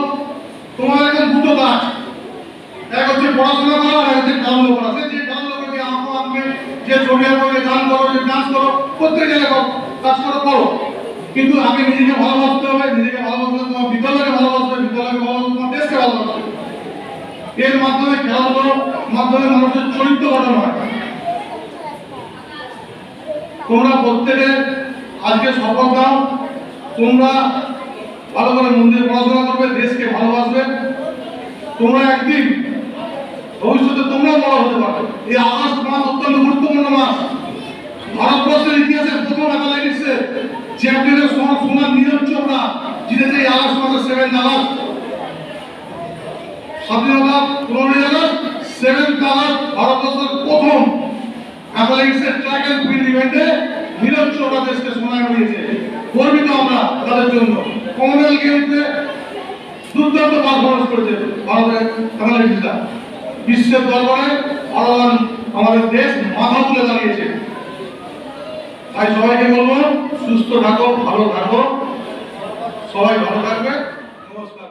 তোমার এখন দুটো কাজ, এক হচ্ছে পড়াশোনা করা আর এক হচ্ছে গান করা। যে গান করবে, আঁকো আঁকবে, যে ছবি আঁকবে, যে গান করো, যে ডান্স করো, প্রত্যেক জায়গায় কাজ করো। কিন্তু আগে নিজেকে ভালোবাসতে হবে, নিজেকে ভালোবাসতে হবে, তোমার বিদ্যালয়কে ভালোবাসতে হবে, বিদ্যালয়কে ভালোবাসতে, তোমার দেশকে ভালোবাসতে হবে। এর মাধ্যমে খেলাধুলোর মাধ্যমে মানুষের চরিত্র গঠন হয়। তোমরা প্রত্যেকে আজকে শপথ দাও, তোমরা ভালো করে মন দিয়ে পড়াশোনা করবে, দেশকে ভালোবাসবে। তোমরা একদিন ভবিষ্যতে তোমরা বড় হতে পারবে। এই আগস্ট মাস অত্যন্ত গুরুত্বপূর্ণ মাস। ভারতবর্ষের ইতিহাসে প্রথম অ্যাথলেটিক্সে চ্যাম্পিয়নের সোনার নীরজ চোপড়া জিতেছে এই আগস্ট মাসের 7 আগস্ট। স্বাধীনতা 15 আগস্ট 7 আগস্ট ভারতবর্ষের প্রথম অ্যাথলেটিক্সের ট্র্যাক অ্যান্ড ফিল্ড ইভেন্টে নীরজ চোপড়া দেশকে সোনা এনে গর্বিত আমরা তাদের জন্য। কমনওয়েলথ গেমসে দুর্দান্ত পারফরমেন্স করেছে ভারতের অ্যাথলেটিক্সরা। বিশ্বের দরবারে আমাদের দেশ মাথা তুলে দাঁড়িয়েছে। তাই সবাইকে বলবো, সুস্থ থাকো, ভালো থাকো, সবাই ভালো থাকবে। নমস্কার।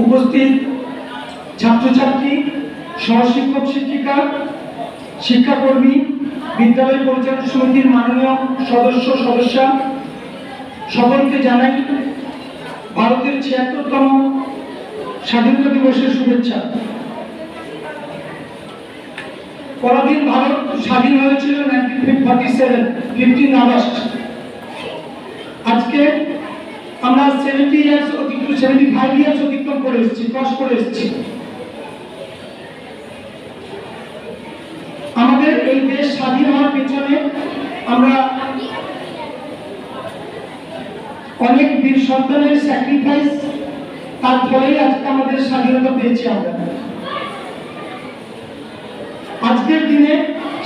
উপস্থিত ছাত্রছাত্রী, সহশিক্ষক শিক্ষিকা, শিক্ষাকর্মী, বিদ্যালয় পরিচালনা সমিতির মাননীয় সদস্যা সকলকে জানাই ভারতের ৭৬তম স্বাধীনতা দিবসের শুভেচ্ছা। পরদিন ভারত স্বাধীন হয়েছিল 1947 15 আগস্ট। আজকে আমরা 75 ইয়ার্স অতিক্রম করে এসেছি, ক্রস করে এসেছি। আমাদের এই দেশ স্বাধীন হওয়ার পেছনে আমরা অনেক বীর সন্তানের স্যাক্রিফাইস, তার ফলেই আজকে আমাদের স্বাধীনতা পেয়েছি আমরা। আজকের দিনে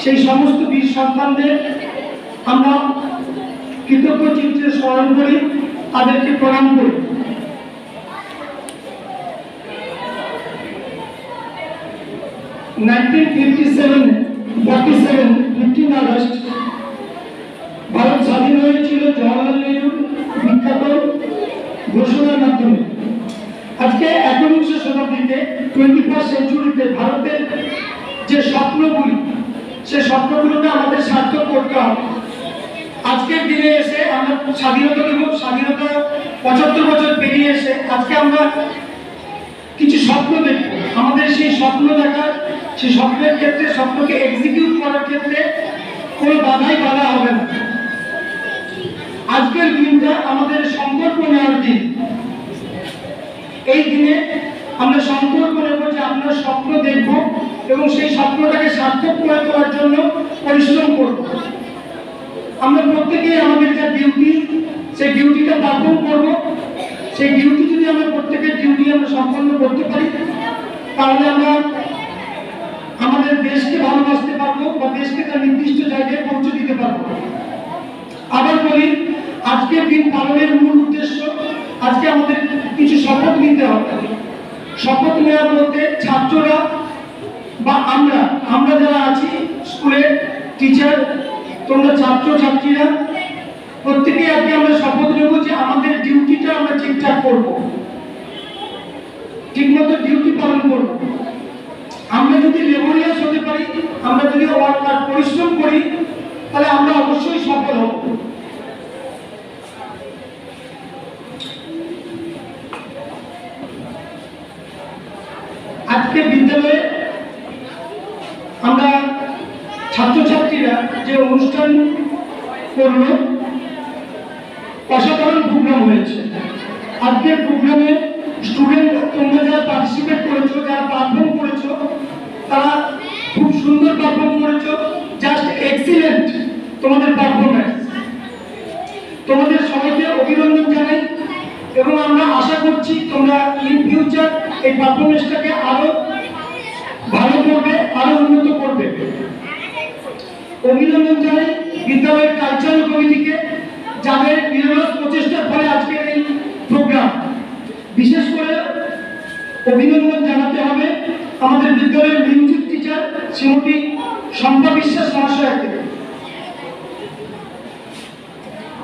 সেই সমস্ত বীর সন্তানদের আমরা কৃতজ্ঞ চিত্তে স্মরণ করি, তাদেরকে প্রণাম করি। ফিফটিন আগস্ট ভারত স্বাধীন হয়েছিল জওয়াহরলাল নেহরুর বিখ্যাত ঘোষণার মাধ্যমে। আজকে 21শ শতাব্দীতে 21st সেঞ্চুরিতে ভারতের যে স্বপ্নগুলি, সে স্বপ্নগুলোকে আমাদের সার্থক করতে হবে। আজকের দিনে এসে আমরা স্বাধীনতা 75 বছর পেরিয়ে এসে আজকে আমরা কিছু স্বপ্ন দেখব। আমাদের সেই স্বপ্ন দেখার, সেই স্বপ্নের ক্ষেত্রে, স্বপ্নকে এক্সিকিউট করার ক্ষেত্রে কোনো বাধা হবে না। আজকের দিনটা আমাদের সংকল্প নেওয়ার দিন। এই দিনে আমরা সংকল্প নেব যে আমরা স্বপ্ন দেখব এবং সেই স্বপ্নটাকে সার্থক করে তোলার জন্য পরিশ্রম করব। আমরা প্রত্যেকেই আমাদের যে ডিউটি, সেই ডিউটিটা পালন করব। সেই ডিউটি যদি আমরা প্রত্যেকের ডিউটি আমরা সম্পন্ন করতে পারি, তাহলে আমরা আমাদের দেশকে ভালোবাসতে পারবো বা দেশকে তার নির্দিষ্ট জায়গায় পৌঁছে দিতে পারবো। আবার বলি, আজকের দিন পালনের মূল উদ্দেশ্য, আজকে আমাদের কিছু শপথ নিতে হবে। শপথ নেওয়ার মধ্যে ছাত্ররা বা আমরা যারা আছি, স্কুলের টিচার, তোমরা ছাত্রছাত্রীরা প্রত্যেকেই আজকে আমরা শপথ নেব যে আমাদের ডিউটিটা আমরা ঠিকঠাক করব, ঠিকমতো ডিউটি পালন করব। আমরা যদি লেবরিয়াস হতে পারি, আমরা যদি পরিশ্রম করি, তাহলে আমরা অবশ্যই সফল হব। আজকে বিদ্যালয়ে আমরা ছাত্রছাত্রীরা যে অনুষ্ঠান করলো, অসাধারণ প্রোগ্রাম হয়েছে। আজকের প্রোগ্রামে স্টুডেন্ট, তোমরা যারা পার্টিসিপেট করেছো, যারা পারফর্ম করেছো, তারা খুব সুন্দর পারফর্ম করেছো, জাস্ট এক্সিলেন্ট তোমাদের পারফরমেন্স। তোমাদের সবাইকে অভিনন্দন জানাই এবং আমরা আশা করছি তোমরা ইন ফিউচার এই পারফরমেন্সটাকে আরো ভালো করবে, আরো উন্নত করবে। অভিনন্দন জানাই বিদ্যালয়ের কালচারাল কমিটিকে, যাদের নিরলস প্রচেষ্টার ফলে আজকের এই প্রোগ্রাম। বিশেষ করে অভিনন্দন জানাতে হবে আমাদের বিদ্যালয়ের মিউজিক টিচার শ্রীমতী শম্পা বিশ্বাস মহাশয়কে।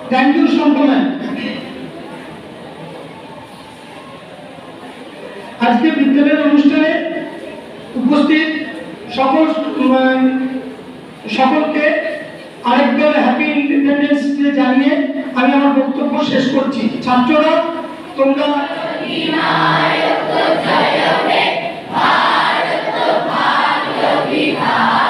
Thank you Shampa ma'am. আজকে বিদ্যালয়ের অনুষ্ঠানে উপস্থিত সকলকে আরেকবার হ্যাপি ইন্ডিপেন্ডেন্স ডে জানিয়ে আমি আমার বক্তব্য শেষ করছি। ছাত্ররা তোমরা भारत भाग्य विधाता